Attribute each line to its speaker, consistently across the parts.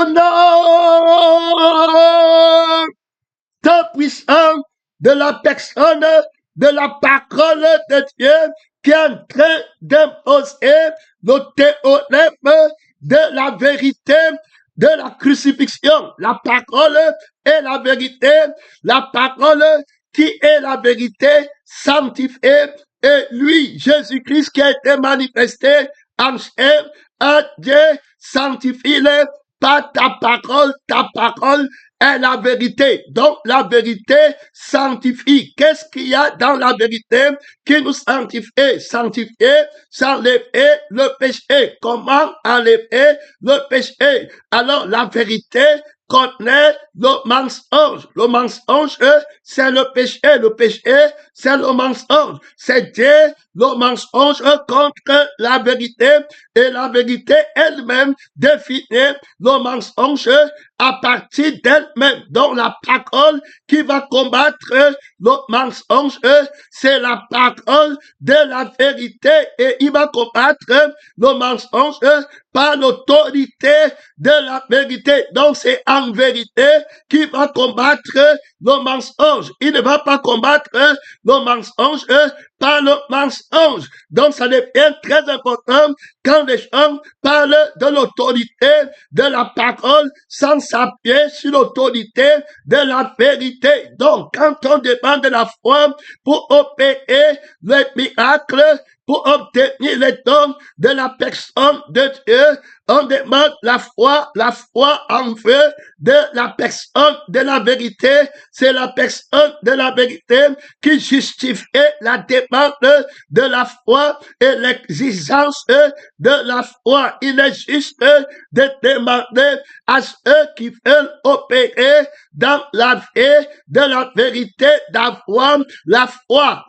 Speaker 1: nom tant puissant de la personne, de la parole de Dieu qui est en train d'imposer le théorème de la vérité de la crucifixion. La parole est la vérité, la parole qui est la vérité sanctifiée, et lui, Jésus-Christ, qui a été manifesté en chair, à Dieu, sanctifie-le par ta parole est la vérité. Donc la vérité sanctifie. Qu'est-ce qu'il y a dans la vérité qui nous sanctifie? Sanctifier, c'est enlever le péché. Comment enlever le péché? Alors la vérité connaît le mensonge. Le mensonge, c'est le péché. Le péché, c'est le mensonge. C'est Dieu, le mensonge contre la vérité. Et la vérité elle-même définit le mensonge à partir d'elle-même. Donc la parole qui va combattre le mensonge, c'est la parole de la vérité. Et il va combattre le mensonge par l'autorité de la vérité. Donc c'est en vérité qu'il va combattre le mensonge. Il ne va pas combattre le mensonge par le mensonge. Donc ça devient très important quand les gens parlent de l'autorité de la parole sans s'appuyer sur l'autorité de la vérité. Donc quand on demande la foi pour opérer les miracles, pour obtenir les dons de la personne de Dieu, on demande la foi en feu de la personne de la vérité. C'est la personne de la vérité qui justifie la demande de la foi et l'exigence de la foi. Il est juste de demander à ceux qui veulent opérer dans la vie de la vérité d'avoir la foi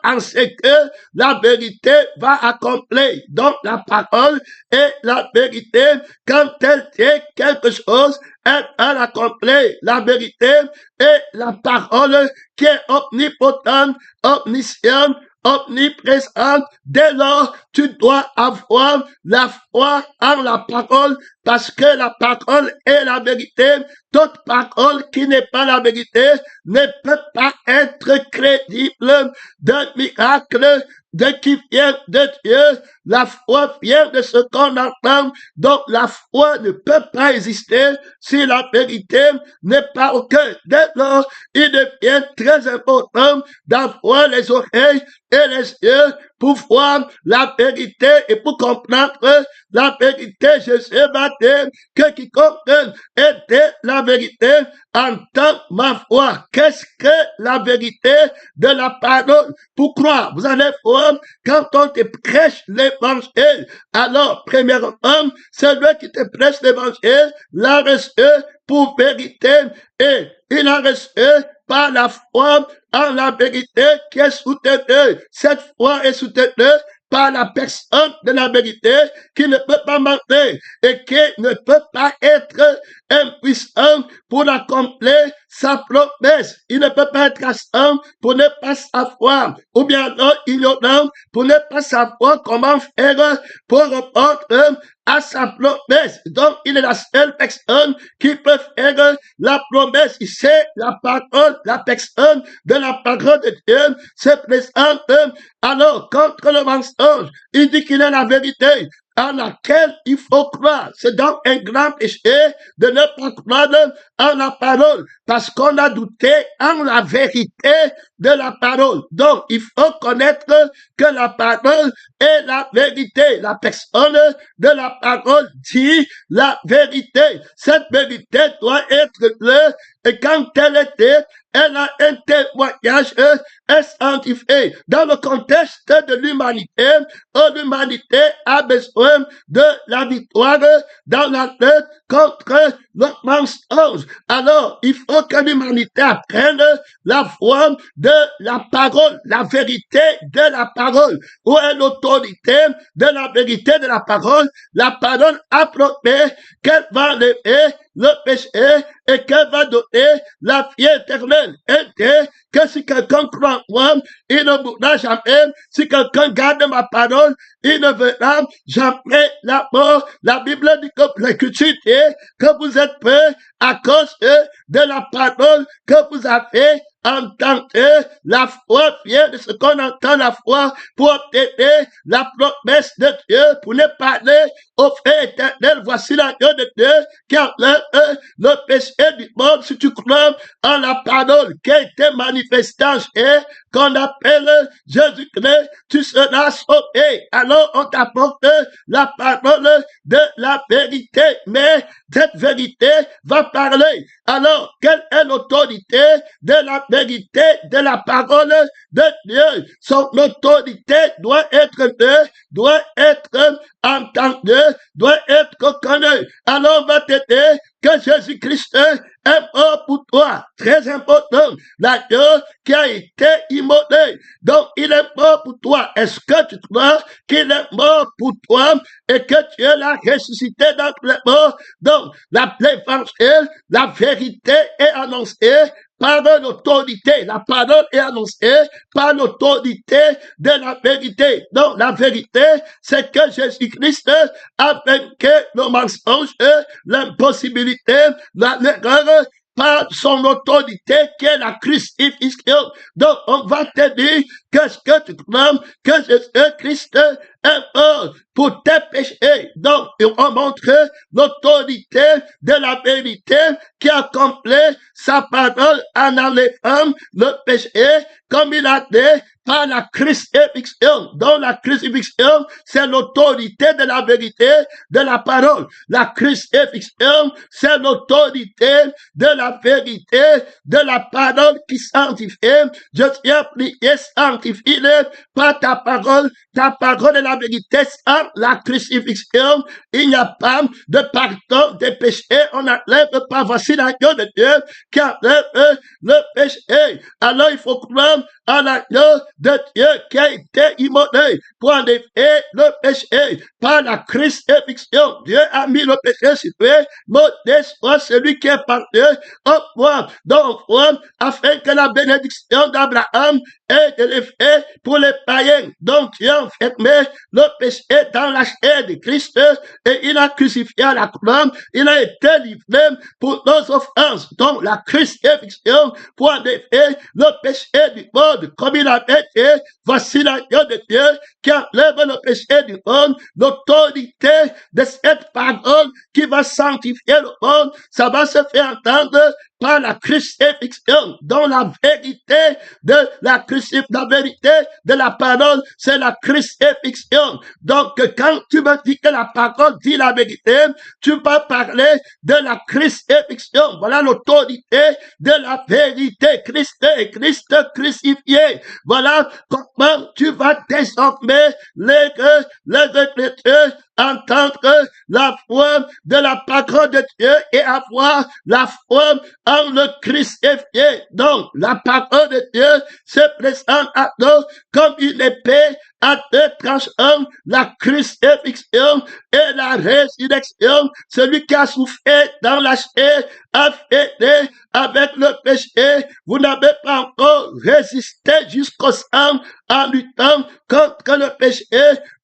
Speaker 1: en ce que la vérité va accomplir. Donc la parole est la vérité. Quand elle dit quelque chose, elle accomplit la vérité et la parole qui est omnipotente, omnisciente, omniprésente. Dès lors, tu dois avoir la foi en la parole parce que la parole est la vérité. Toute parole qui n'est pas la vérité ne peut pas être crédible d'un miracle qui vient de Dieu. La foi vient de ce qu'on entend. Donc la foi ne peut pas exister si la vérité n'est pas au cœur. Dès lors, il devient très important d'avoir les oreilles et les yeux pour voir la vérité et pour comprendre la vérité. Jésus va dire que quiconque est la vérité entend ma voix. Qu'est-ce que la vérité de la parole? Pour croire, vous allez voir, quand on te prêche l'évangile, alors, premièrement, celui qui te prêche l'évangile l'a reçu pour vérité et il a reçu par la foi en la vérité qui est soutenue. Cette foi est soutenue par la personne de la vérité qui ne peut pas mentir et qui ne peut pas être impuissant pour accomplir sa promesse. Il ne peut pas être absent pour ne pas savoir, ou bien alors ignorant pour ne pas savoir comment faire pour répondre à sa promesse. Donc, il est la seule personne qui peut faire la promesse. Il sait la parole, la personne de la parole de Dieu se présente alors contre le mensonge. Il dit qu'il est la vérité en laquelle il faut croire. C'est donc un grand péché de ne pas croire en la parole parce qu'on a douté en la vérité de la parole. Donc, il faut connaître que la parole est la vérité. La personne de la parole dit la vérité. Cette vérité doit être là et quand elle était, elle a un témoignage sanctifié. Dans le contexte de l'humanité, l'humanité a besoin de la victoire dans la lutte contre le mensonge. Alors, il faut que l'humanité apprenne la voie de la parole, la vérité de la parole. Où est l'autorité de la vérité de la parole? La parole a promis qu'elle va lever le péché et qu'elle va donner la vie éternelle. Et que si quelqu'un croit en moi, il ne mourra jamais. Si quelqu'un garde ma parole, il ne verra jamais la mort. La Bible dit que l'écriture dit que vous êtes prêts à cause de la parole que vous avez entendue. La foi vient de ce qu'on entend, la foi pour obtenir la promesse de Dieu, pour ne parler au fait éternel. Voici l'agneau de Dieu qui enlève le péché du monde. Si tu crois en la parole qui a été manifestée en chair, qu'on appelle Jésus-Christ, tu seras sauvé. Alors on t'apporte la parole de la vérité, mais cette vérité va parler. Alors, quelle est l'autorité de la vérité, de la parole de Dieu? Son autorité doit être entendue, doit être connue. Alors, on va te dire que Jésus-Christ est mort pour toi. Très important. L'agneau qui a été immolé. Donc, il est mort pour toi. Est-ce que tu crois qu'il est mort pour toi et que tu es là ressuscité d'entre les morts? Donc, l'évangile, la vérité est annoncée par l'autorité. La parole est annoncée par l'autorité de la vérité. Donc, la vérité, c'est que Jésus-Christ a vaincu le mensonge, l'impossibilité, l'erreur, par son autorité qui est la crucifixion. Donc, on va te dire qu'est-ce que tu crois que Jésus-Christ est mort pour tes péchés. Donc, on montre l'autorité de la vérité qui accomplit sa parole en enlevant le péché, comme il a dit, par la crucifixion. Donc, la crucifixion, c'est l'autorité de la vérité, de la parole. La crucifixion, c'est l'autorité de la vérité, de la parole qui sanctifie. Je tiens prié, sanctifie par ta parole est la vérité. Sans la crucifixion, il n'y a pas de pardon des péchés. On n'enlève pas. Voici l'agneau de Dieu qui enlève le péché. Alors, il faut croire en l'agneau de Dieu qui a été immolé pour enlever le péché par la crucifixion. Dieu a mis le péché sur lui. Modeste soit celui qui est par Dieu en moi. Donc, afin que la bénédiction d'Abraham ait de l'effet pour les païens. Donc, Dieu a enfermé le péché dans la chair de Christ et il a crucifié à la croix. Il a été livré pour nos offenses. Donc, la crucifixion pour enlever le péché du monde, comme il avait dit, voici l'agneau de Dieu qui enlève le péché du monde. L'autorité de cette parole qui va sanctifier le monde, ça va se faire entendre par la crucifixion, dont la vérité de la vérité de la parole, c'est la crucifixion. Donc, quand tu me dis que la parole dit la vérité, tu vas parler de la crucifixion. Voilà l'autorité de la vérité. Christ crucifié. Voilà comment tu vas désormais les Écritures entendre la foi de la parole de Dieu et avoir la foi en le crucifié. Donc, la parole de Dieu se présente à nous comme une épée à deux tranchants, la crucifixion et la résurrection. Celui qui a souffert dans la chair a fêté avec le péché. Vous n'avez pas encore résisté jusqu'au sang en luttant contre le péché,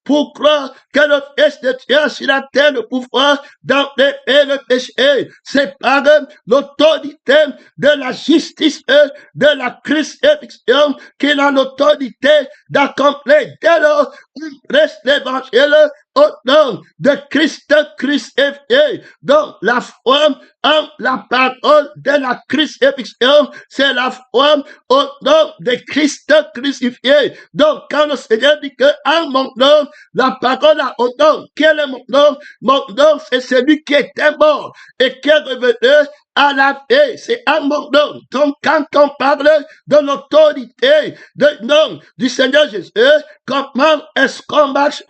Speaker 1: pour croire que le Fils de Dieu sur la terre le pouvoir d'enlever le péché. C'est par l'autorité de la justice, de la crucifixion qu'il a l'autorité d'accomplir. Dès lors, on prêche l'évangile au nom de Christ crucifié. Donc, la foi en la parole de la crucifixion, c'est la foi au nom de Christ crucifié. Donc, quand le Seigneur dit que en mon nom, la parole a un nom. Quel est mon nom? Mon nom, c'est celui qui était mort et qui est revenu à la vie. C'est en mon nom. Donc, quand on parle de l'autorité du nom du Seigneur Jésus, comment est-ce qu'on marche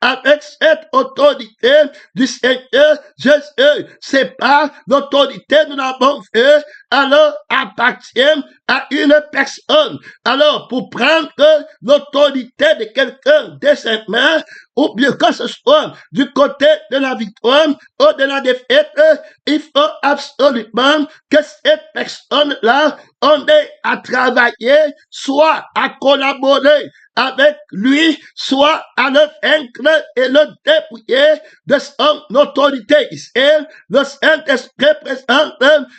Speaker 1: avec cette autorité du Seigneur Jésus. C'est pas l'autorité nous l'avons fait, alors appartient à une personne. Alors, pour prendre l'autorité de quelqu'un de ses mains, ou bien que ce soit du côté de la victoire ou de la défaite, il faut absolument que cette personne-là, on ait à travailler, soit à collaborer avec lui, soit à le vaincre et le dépouiller de son autorité. Ici, le Saint-Esprit présente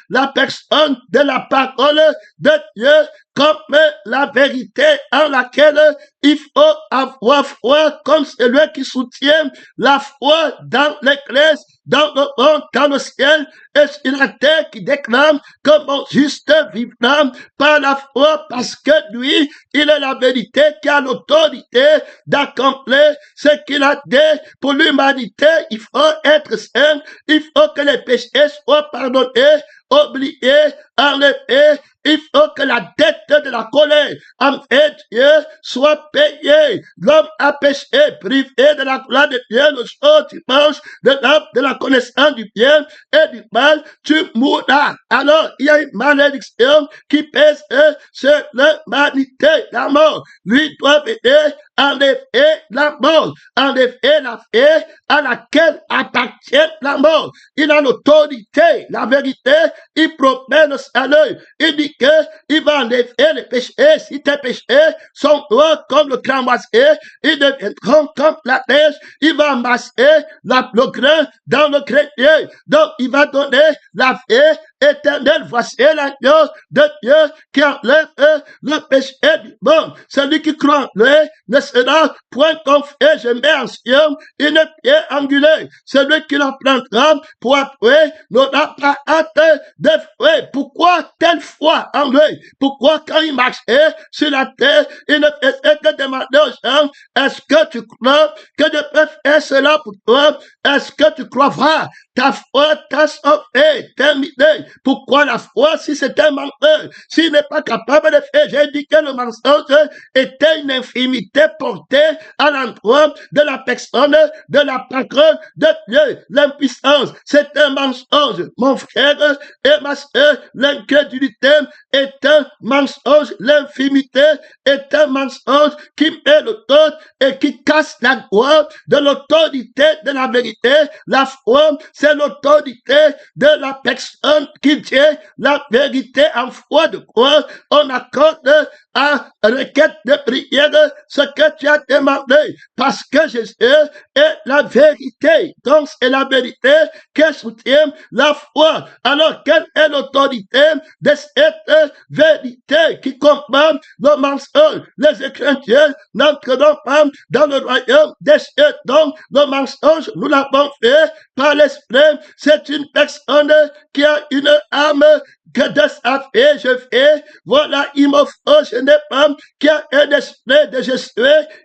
Speaker 1: la personne de la parole de Dieu comme la vérité en laquelle il faut avoir foi, comme celui qui soutient la foi dans l'Église, dans le monde, dans le ciel, et sur la terre, qui déclame que mon juste vivra par la foi, parce que lui, il est la vérité qui a l'autorité d'accomplir ce qu'il a dit pour l'humanité. Il faut être saint, il faut que les péchés soient pardonnés, oubliés, enlevés. Il faut que la dette de la colère envers Dieu soit payée. L'homme a péché, privé de la gloire de Dieu. Le jour tu manges de la connaissance du bien et du mal, tu mourras. Alors, il y a une malédiction qui pèse sur l'humanité. La mort, lui doit venir enlever la mort, enlever la vie à laquelle appartient la mort. Il a l'autorité, la vérité, il promet le salut. Il dit qu'il va enlever les péchés. Si tes péchés sont noirs comme le cramoisier, ils deviendront comme la neige. Il va amasser le grain dans le grenier. Donc, il va donner la vie éternelle. Voici l'agneau de Dieu qui enlève le péché du monde. Celui qui croit en lui ne sera point confié. Je mets en Sion une pierre angulaire. Celui qui la plantera pour appuyer n'aura pas hâte de fruits. Pourquoi telle foi en lui? Pourquoi quand il marchait sur la terre, il ne faisait que demander aux gens, est-ce que tu crois que je peux faire cela pour toi? Est-ce que tu crois? Ta foi t'a sauvé, terminé. Pourquoi la foi si c'est un menteur? S'il n'est pas capable de faire, j'ai dit que le mensonge était une infimité portée à l'endroit de la personne, de la parole de Dieu. L'impuissance, c'est un mensonge. Mon frère et ma soeur, l'incrédulité est un mensonge. L'infimité est un mensonge qui met le doute et qui casse la gloire de l'autorité de la vérité. La foi, c'est l'autorité de la personne qui dit la vérité en foi de quoi on accorde à requête de prière ce que tu as demandé, parce que Jésus est la vérité. Donc, c'est la vérité qui soutient la foi. Alors, quelle est l'autorité de cette vérité qui combat le mensonge? Les Chrétiens n'entreront pas dans le royaume des cieux. Donc, le mensonge, nous l'avons fait par l'esprit. C'est une personne qui a une âme que de sa fait, je fais. Voilà, il me faut, je n'ai pas, qui a un esprit de Jésus.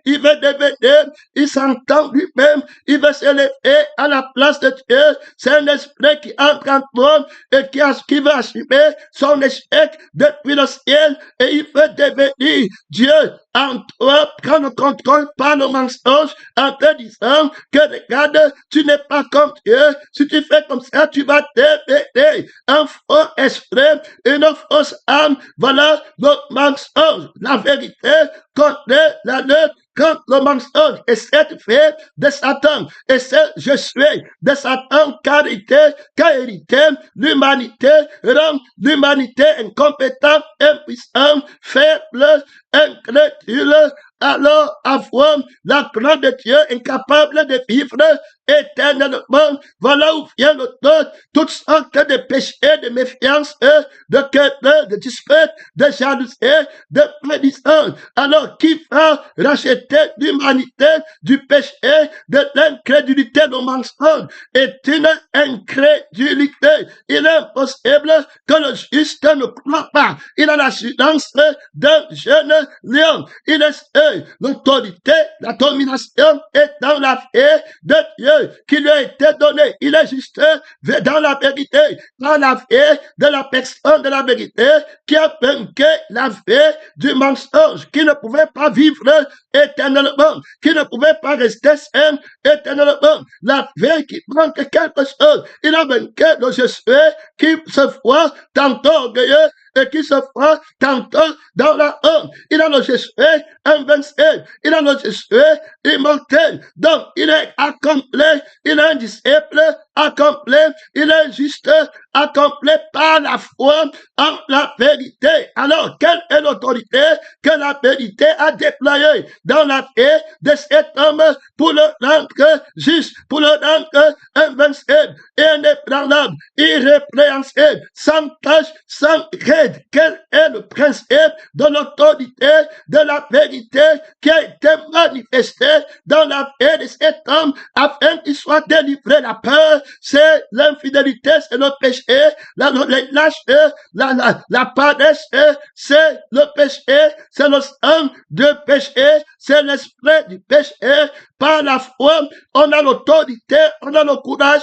Speaker 1: Il veut devenir, il s'entend lui-même, il veut se lever à la place de Dieu. C'est un esprit qui entre en toi et qui veut assumer son échec depuis le ciel et il veut devenir Dieu en toi, prendre le contrôle par le mensonge en te disant que regarde, tu n'es pas comme Dieu. Si tu fais comme ça, tu vas devenir un faux esprit, une fausse âme. Voilà le mensonge. La vérité contre la lutte contre le mensonge. Et cette fait de Satan. Et c'est je suis de Satan car hérité l'humanité, rend l'humanité incompétente, impuissante, faible, incrédule. Alors avoir la gloire de Dieu incapable de vivre éternellement. Voilà où vient le doute, toutes sortes de péchés, de méfiance, de quête, de dispute, de jalousie, de médisance. Alors, qui va racheter l'humanité du péché, de l'incrédulité, de mensonge, est une incrédulité. Il est impossible que le juste ne croit pas. Il a l'assurance d'un jeune lion. Il est l'autorité, la domination est dans la vie de Dieu qui lui a été donnée. Il est juste dans la vérité, dans la vie de la personne de la vérité qui a vaincu la vie du mensonge, qui ne pouvait pas vivre éternellement, qui ne pouvait pas rester sain éternellement. La veille qui manque quelque chose, il a vaincu le Josué qui se voit tantôt orgueilleux et qui se voit tantôt dans la honte. Il a le Josué invincible, il a le Josué immortel. Donc, il est accompli, il est un disciple accompli, il est juste accompli par la foi en la vérité. Alors, quelle est l'autorité que la vérité a déployée dans la vie de cet homme pour le rendre juste, pour le rendre invincible, inébranlable, irrépréhensible, sans tache, sans raide? Quel est le principe de l'autorité de la vérité qui a été manifesté dans la vie de cet homme afin qu'il soit délivré? La peur, c'est l'infidélité, c'est le péché, la lâcheté, la paresse, c'est le péché, c'est le sang de péché, c'est l'esprit du péché. Par la foi, on a l'autorité, on a le courage,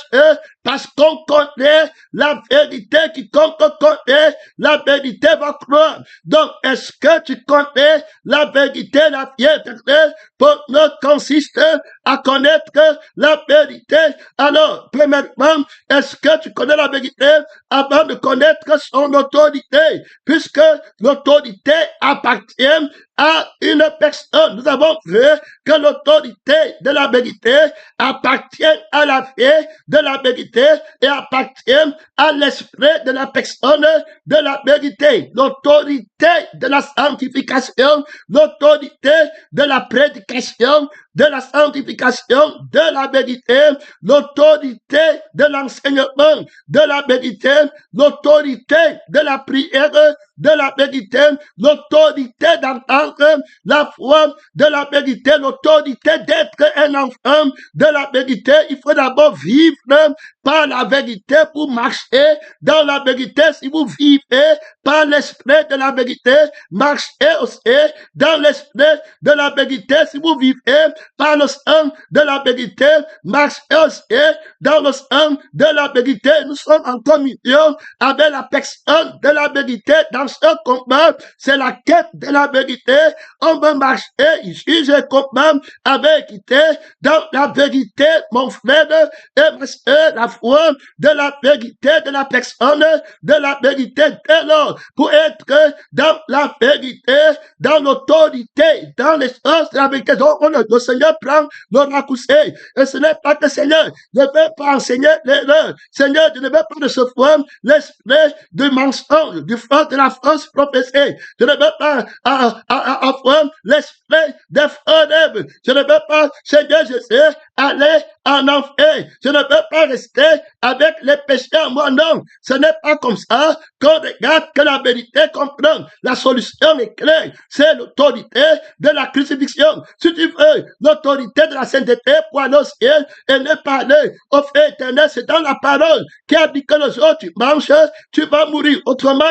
Speaker 1: parce qu'on connaît la vérité. Quiconque connaît la vérité va croire. Donc, est-ce que tu connais la vérité, la vie éternelle? Pour nous consiste à connaître la vérité. Alors, premièrement, est-ce que tu connais la vérité avant de connaître son autorité? Puisque l'autorité appartient à une personne. Nous avons vu que l'autorité de la vérité appartient à la vie de la vérité et appartient à l'esprit de la personne de la vérité. L'autorité de la sanctification, l'autorité de la prédication, de la sanctification, de la vérité, l'autorité de l'enseignement, de la vérité, l'autorité de la prière, de la vérité, l'autorité d'entendre la foi de la vérité, l'autorité d'être un enfant de la vérité. Il faut d'abord vivre par la vérité pour marcher dans la vérité. Si vous vivez par l'esprit de la vérité, marchez aussi dans l'esprit de la vérité. Si vous vivez par le sang de la vérité, marchez aussi dans le sang de la vérité. Nous sommes en communion avec la personne de la vérité. Dans ce combat, c'est la quête de la vérité. On veut marcher ici, je combat avec équité dans la vérité, mon frère et ma soeur, la foi de la vérité de la personne de la vérité. Dès lors, pour être dans la vérité, dans l'autorité, dans l'essence de la vérité. Donc, le Seigneur prend le raccourci. Et ce n'est pas que le Seigneur ne veut pas enseigner l'erreur. Seigneur, je ne veux pas recevoir l'esprit du mensonge, du front de la France prophétie. Je ne veux pas avoir l'esprit des fraudes. Je ne veux pas, Seigneur, je sais, aller en enfer. Je ne veux pas rester avec les péchés en moi. Non, ce n'est pas comme ça qu'on regarde que la vérité comprend. La solution est claire. C'est l'autorité de la crucifixion. Si tu veux l'autorité de la sainteté pour aller au ciel et ne parler au fait éternel, c'est dans la parole qui a dit que le jour où tu manges, tu vas mourir. Autrement,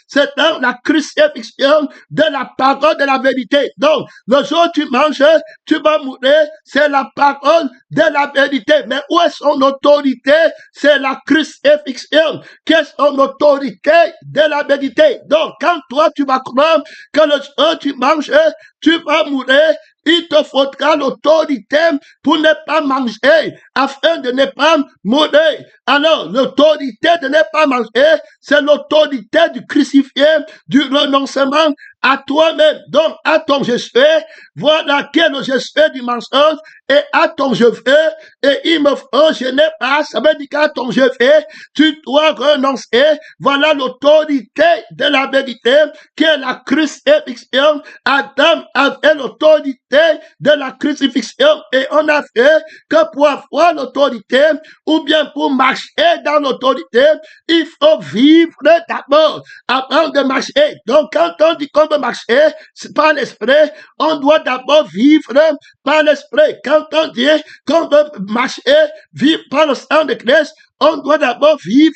Speaker 1: c'est dans la crucifixion de la parole de la vérité. Donc, le jour où tu manges, tu vas mourir. C'est la parole de la vérité. Mais où est son autorité? C'est la crucifixion. Qu'est son autorité de la vérité? Donc, quand toi, tu vas croire que le jour où tu manges, tu vas mourir, il te faudra l'autorité pour ne pas manger, afin de ne pas mourir. Alors, l'autorité de ne pas manger, c'est l'autorité du crucifié, du renoncement à toi-même. Donc, à ton je fais, voilà quel est le je fais du mensonge, et à ton je fais, et il me faut, je n'ai pas, ça veut dire qu'à ton je fais, tu dois renoncer. Voilà l'autorité de la vérité, qui est la crucifixion. Adam avait l'autorité de la crucifixion, et on a fait que pour avoir l'autorité, ou bien pour marcher dans l'autorité, il faut vivre d'abord avant de marcher. Donc, quand on dit qu'on veut marcher, c'est pas l'esprit, on doit d'abord vivre par l'esprit. Quand on dit qu'on veut marcher, vivre par le sang de Christ, on doit d'abord vivre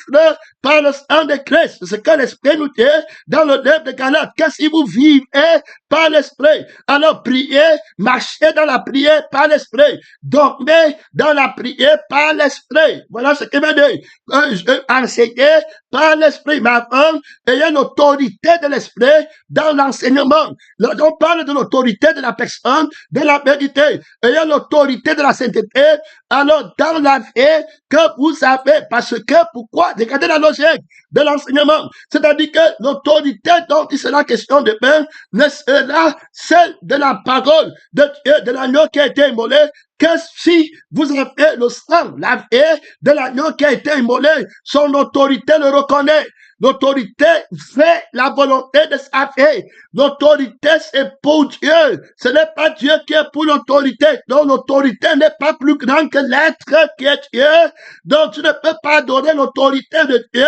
Speaker 1: par le sang de Christ. C'est ce que l'Esprit nous dit dans le livre de Galates. Que si vous vivez par l'Esprit, alors priez, marchez dans la prière par l'Esprit, dormez dans la prière par l'Esprit. Voilà ce qu'il veut dire. Enseigner par l'Esprit, mais avant, il y a l'autorité de l'Esprit dans l'enseignement. On parle de l'autorité de la personne, de la vérité. Il y a l'autorité de la sainteté. Alors, dans la vie que vous avez, parce que, pourquoi? Regardez la logique de l'enseignement. C'est-à-dire que l'autorité dont il sera question demain ne sera celle de la parole de Dieu, de l'agneau qui a été immolé, que si vous avez le sang, la vie de l'agneau qui a été immolé, son autorité le reconnaît. L'autorité fait la volonté de sa vie. L'autorité, c'est pour Dieu. Ce n'est pas Dieu qui est pour l'autorité. Donc, l'autorité n'est pas plus grande que l'être qui est Dieu. Donc, tu ne peux pas adorer l'autorité de Dieu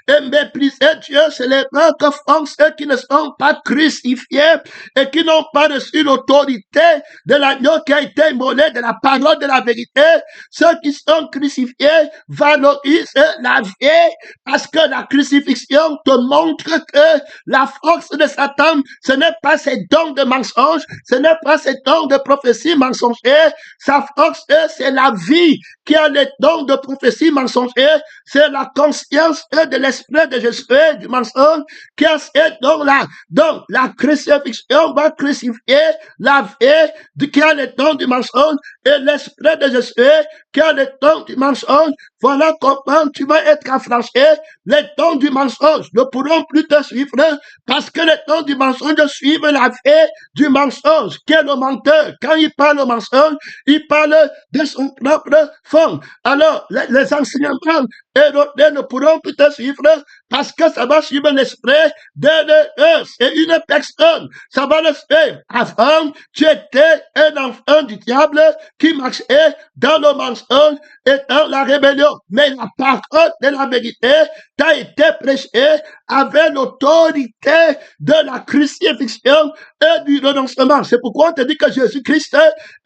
Speaker 1: et mépriser Dieu. C'est les gens que font ceux qui ne sont pas crucifiés et qui n'ont pas reçu l'autorité de l'agneau qui a été immolé, de la parole de la vérité. Ceux qui sont crucifiés valorisent la vie parce que la crucifixion te montre que la force de Satan, ce n'est pas ses dons de mensonges, ce n'est pas ses dons de prophétie mensongère. Sa force, c'est la vie qui a les dons de prophétie mensongère. C'est la conscience de l'esprit de Jésus, du mensonge, qui a ces dons-là. Donc, la crucifixion va crucifier la vie qui a les dons du mensonge et l'esprit de Jésus qui a les dons du mensonge. Voilà comment tu vas être affranchi. Les dons du mensonge ne pourront plus te suivre parce que les dons du mensonge suivent la vie du mensonge, qui est le menteur. Quand il parle au mensonge, il parle de son propre fond. Alors, les enseignements érodés ne pourront plus te suivre parce que ça va suivre l'esprit de l'heure. C'est une personne. Ça va le faire. Avant, tu étais un enfant du diable qui marchait dans le mensonge et dans la rébellion. Mais la parole de la vérité t'a été prêchée avec l'autorité de la crucifixion et du renoncement. C'est pourquoi on te dit que Jésus-Christ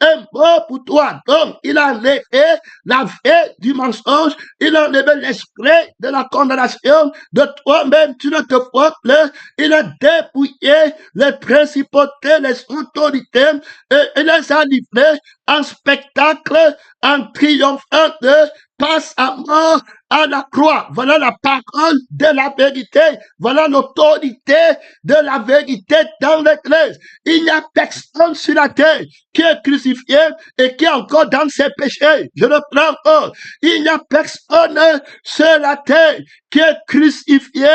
Speaker 1: est mort pour toi. Donc, il a enlevé la vie du mensonge, il a enlevé l'esprit de la condamnation de toi-même. Tu ne te vois plus. Il a dépouillé les principautés, les autorités, et il les a livrés en spectacle, en triomphant de passe à mort à la croix. Voilà la parole de la vérité. Voilà l'autorité de la vérité dans l'Église. Il n'y a personne sur la terre qui est crucifié et qui est encore dans ses péchés. Je le prends encore. Il n'y a personne sur la terre qui est crucifié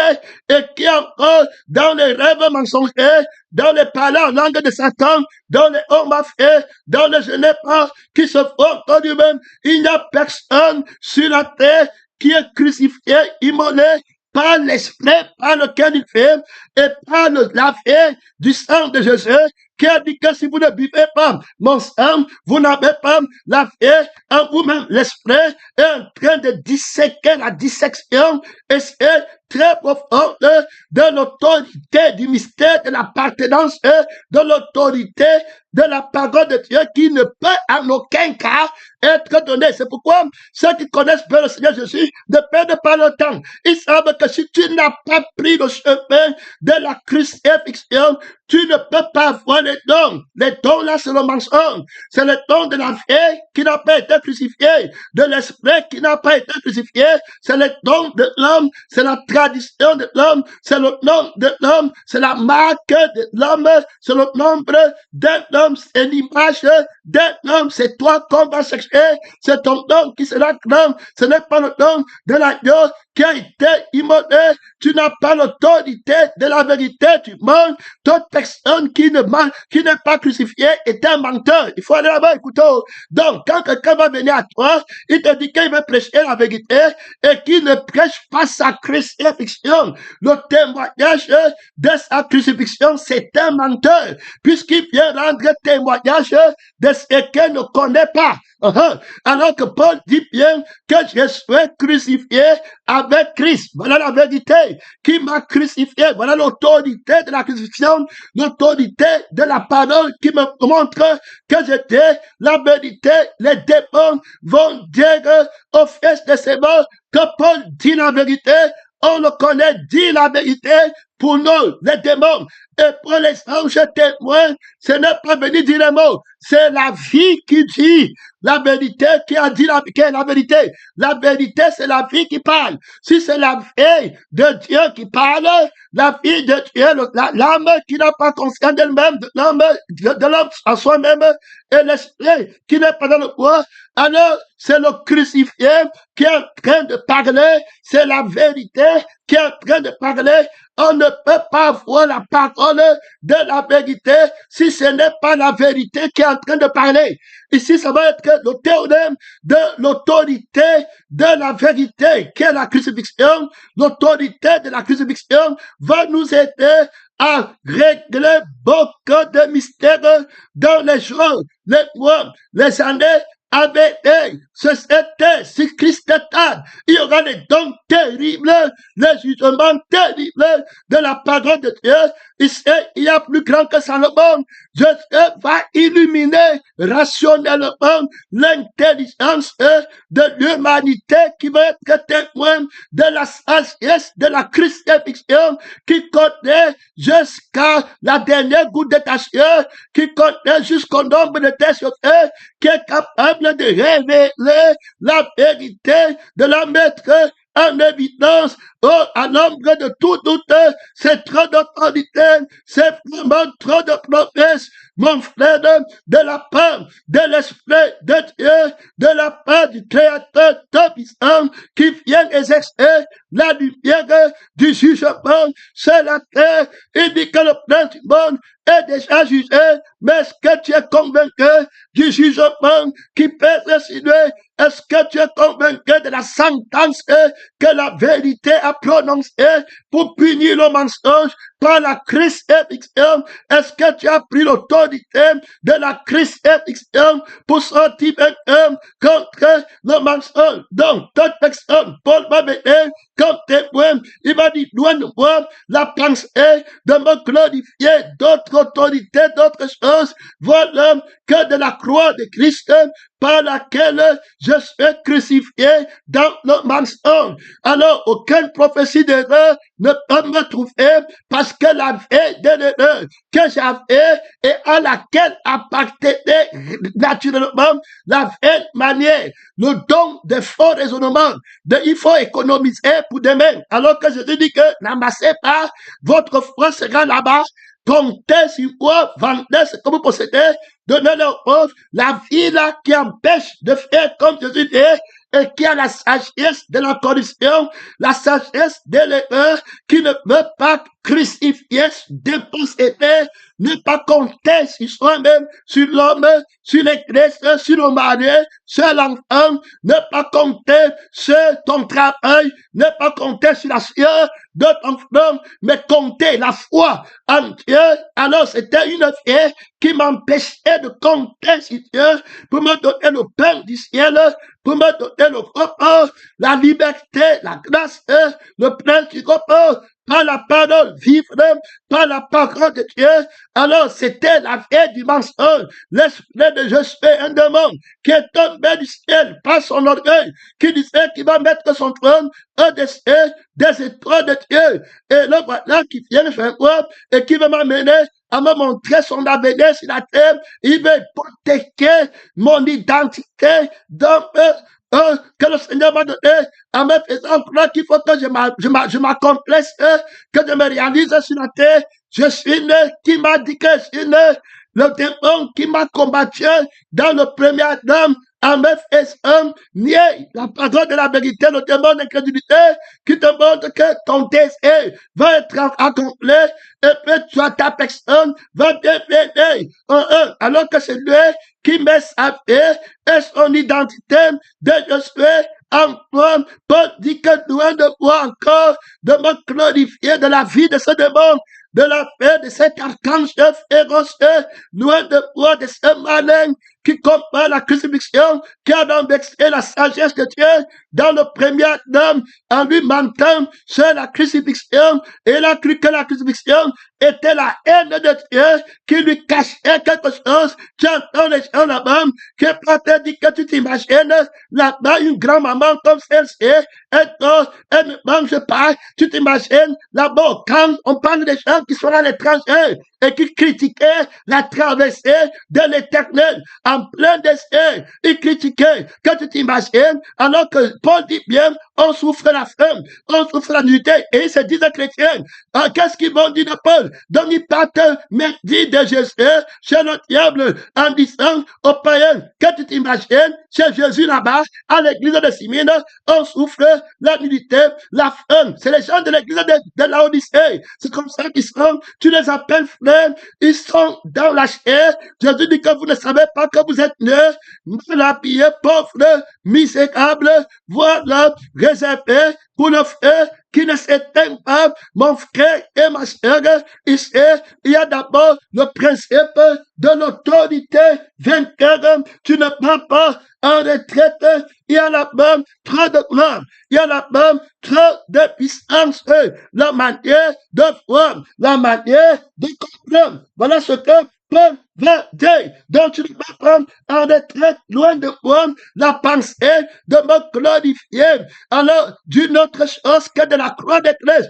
Speaker 1: et qui est encore dans les rêves mensongers, dans les paroles en langue de Satan, dans les hommes affaires, dans les je n'ai pas qui se font du même. Il n'y a personne sur la terre qui est crucifié, immolé par l'esprit par lequel il fait et par la vie du sang de Jésus, qui a dit que si vous ne buvez pas mon sang, vous n'avez pas la vie en vous-même. L'esprit est en train de disséquer la dissection et c'est très profonde de l'autorité du mystère de l'appartenance de l'autorité de la parole de Dieu qui ne peut en aucun cas être donnée. C'est pourquoi ceux qui connaissent bien le Seigneur Jésus ne perdent pas le temps. Ils savent que si tu n'as pas pris le chemin de la crucifixion, tu ne peux pas avoir les dons. Les dons là, c'est le mensonge. C'est le don de la vie qui n'a pas été crucifié, de l'esprit qui n'a pas été crucifié. C'est le don de l'homme, c'est la tradition de l'homme, c'est le nom de l'homme, c'est la marque de l'homme, c'est le nombre d'un homme, c'est l'image d'un homme. C'est toi qu'on va chercher. C'est ton don qui sera grand. Ce n'est pas le don de l'agneau qui a été immolé. Tu n'as pas l'autorité de la vérité du monde. Toute personne qui n'est pas crucifiée est un menteur. Il faut aller là-bas, écoutez. Donc, quand quelqu'un va venir à toi, il te dit qu'il veut prêcher la vérité et qu'il ne prêche pas sa crucifixion. Le témoignage de sa crucifixion, c'est un menteur, puisqu'il vient rendre témoignage de ce qu'elle ne connaît pas. Alors que Paul dit bien que je suis crucifié avec avec Christ. Voilà la vérité qui m'a crucifié. Voilà l'autorité de la crucifixion, l'autorité de la parole qui me montre que j'étais la vérité. Les démons vont dire aux fils de ses morts que Paul dit la vérité. On le connaît, dit la vérité pour nous, les démons. Et pour les anges témoins, ce n'est pas venir dire les mots, c'est la vie qui dit la vérité, qui a dit la vérité. La vérité, c'est la vie qui parle. Si c'est la vie de Dieu qui parle, la vie de Dieu, l'âme qui n'a pas conscience d'elle-même, de l'homme en soi-même, et l'esprit qui n'est pas dans le corps, alors c'est le crucifié qui est en train de parler, c'est la vérité qui est en train de parler. On ne peut pas voir la parole de la vérité si ce n'est pas la vérité qui est en train de parler. Ici, ça va être le théorème de l'autorité de la vérité, qui est la crucifixion. L'autorité de la crucifixion va nous aider à régler beaucoup de mystères dans les jours, les mois, les années à venir. C'était si Christ est tard, il y aura des dons terribles, les jugements terribles de la parole de Dieu. Il y a plus grand que Salomon. Dieu va illuminer rationnellement l'intelligence de l'humanité qui va être témoin de la sagesse de la crucifixion, qui connaît jusqu'à la dernière goutte de ta sueur, qui connaît jusqu'au nombre de tes cheveux, qui est capable de révéler la vérité, de la mettre en évidence, à l'ombre de tout doute. C'est trop d'autorité, c'est vraiment trop de promesses, mon frère, de la part de l'Esprit de Dieu, de la part du Créateur Tout-Puissant, qui vient exercer la lumière du jugement sur la terre. Il dit que le prince du monde est déjà jugé, mais est-ce que tu es convaincu du jugement qui pèse sur lui? Est-ce que tu es convaincu de la sentence que la vérité a prononcée pour punir le mensonge par la crucifixion? Est-ce que tu as pris l'autorité de la crucifixion pour sortir un contre le mensonge? Donc, toute personne, Paul va venir comme témoin, il va dire, loin de moi la pensée de me glorifier d'autres autorités, d'autres choses. Voilà que de la croix de Christ par laquelle je suis crucifié dans le mensonge. Alors, aucune prophétie d'erreur ne peut me trouver, parce que la vie de l'erreur que j'avais et à laquelle appartenait naturellement la vraie manière, le don de faux raisonnements, il faut économiser pour demain. Alors que je te dis que n'amassez pas, votre foi sera là-bas. Comptez sur moi, vendez ce que vous possédez, donnez-leur offre, la vie là qui empêche de faire comme Jésus dit, et qui a la sagesse de la corruption, la sagesse de l'erreur, qui ne veut pas crucifier, déposséder, ne pas compter sur soi-même, sur l'homme, sur l'église, sur le mari, sur l'enfant, ne pas compter sur ton travail, ne pas compter sur la sueur de ton frère, mais compter la foi en Dieu. Alors c'était une fille qui m'empêchait de compter sur Dieu pour me donner le pain du ciel, pour me donner le repos, la liberté, la grâce, le plein du repos, par la parole vivre, par la parole de Dieu. Alors c'était la vie du mensonge, l'esprit de je suis un démon qui est tombé du ciel par son orgueil, qui disait qu'il va mettre son trône au-dessus des étoiles de Dieu. Et là voilà qui vient faire quoi et qui va m'amener à me montrer son avenir sur la terre. Il veut protéger mon identité dans que le Seigneur m'a donné en me faisant croire qu'il faut que je m'accomplisse, que je me réalise sur la terre. Je suis né, qui m'a dit que je suis né. Le démon qui m'a combattu dans le premier Adam, en me faisant nier la parole de la vérité, le démon d'incrédulité, qui te montre que ton désir va être accompli, et puis toi, ta personne va devenir alors que c'est lui qui met sa vie et son identité de je suis en moi. Paul dit que loin de moi encore de me glorifier de la vie de ce démon, de la paix de cet archange féroce, loin de moi de ce malin qui comprend la crucifixion, qui a donc vexé la sagesse de Dieu dans le premier Adam, en lui mentant sur la crucifixion. Et il a cru que la crucifixion était la haine de Dieu qui lui cachait quelque chose. Tu entends les gens là-bas qui peuvent te dire que tu t'imagines là-bas une grand-maman comme celle-ci, elle ne mange pas. Tu t'imagines là-bas quand on parle des gens qui sont à l'étranger et qui critiquaient la traversée de l'éternel en plein désert. Ils critiquaient que tu t'imagines alors que Paul dit bien, on souffre la faim, on souffre la nudité et ils se disent chrétiens. Qu'est-ce qu'ils vont dire de Paul? Donc ils partent merdi de Jésus chez le diable en disant aux païens que tu t'imagines chez Jésus là-bas à l'église de Simine, on souffre la nudité, la faim. C'est les gens de l'église de Laodicée. C'est comme ça qu'ils sont. Tu les appelles frères, ils sont dans la chair. Jésus dit que vous ne savez pas que vous êtes nés, mal habillés, pauvres, misérables, voilà, réservés pour le feu qui ne s'éteint pas, mon frère et ma soeur. Ici, il y a d'abord le principe de l'autorité vainqueur. Tu ne prends pas en retraite. Il y a là-bas trop de gloire. Il y a là-bas trop de puissance. La manière de voir, la manière de comprendre. Voilà ce que Paul va dire. Donc tu ne vas prendre en retraite loin de moi la pensée de me glorifier. Alors, d'une autre chose que de la croix de Christ,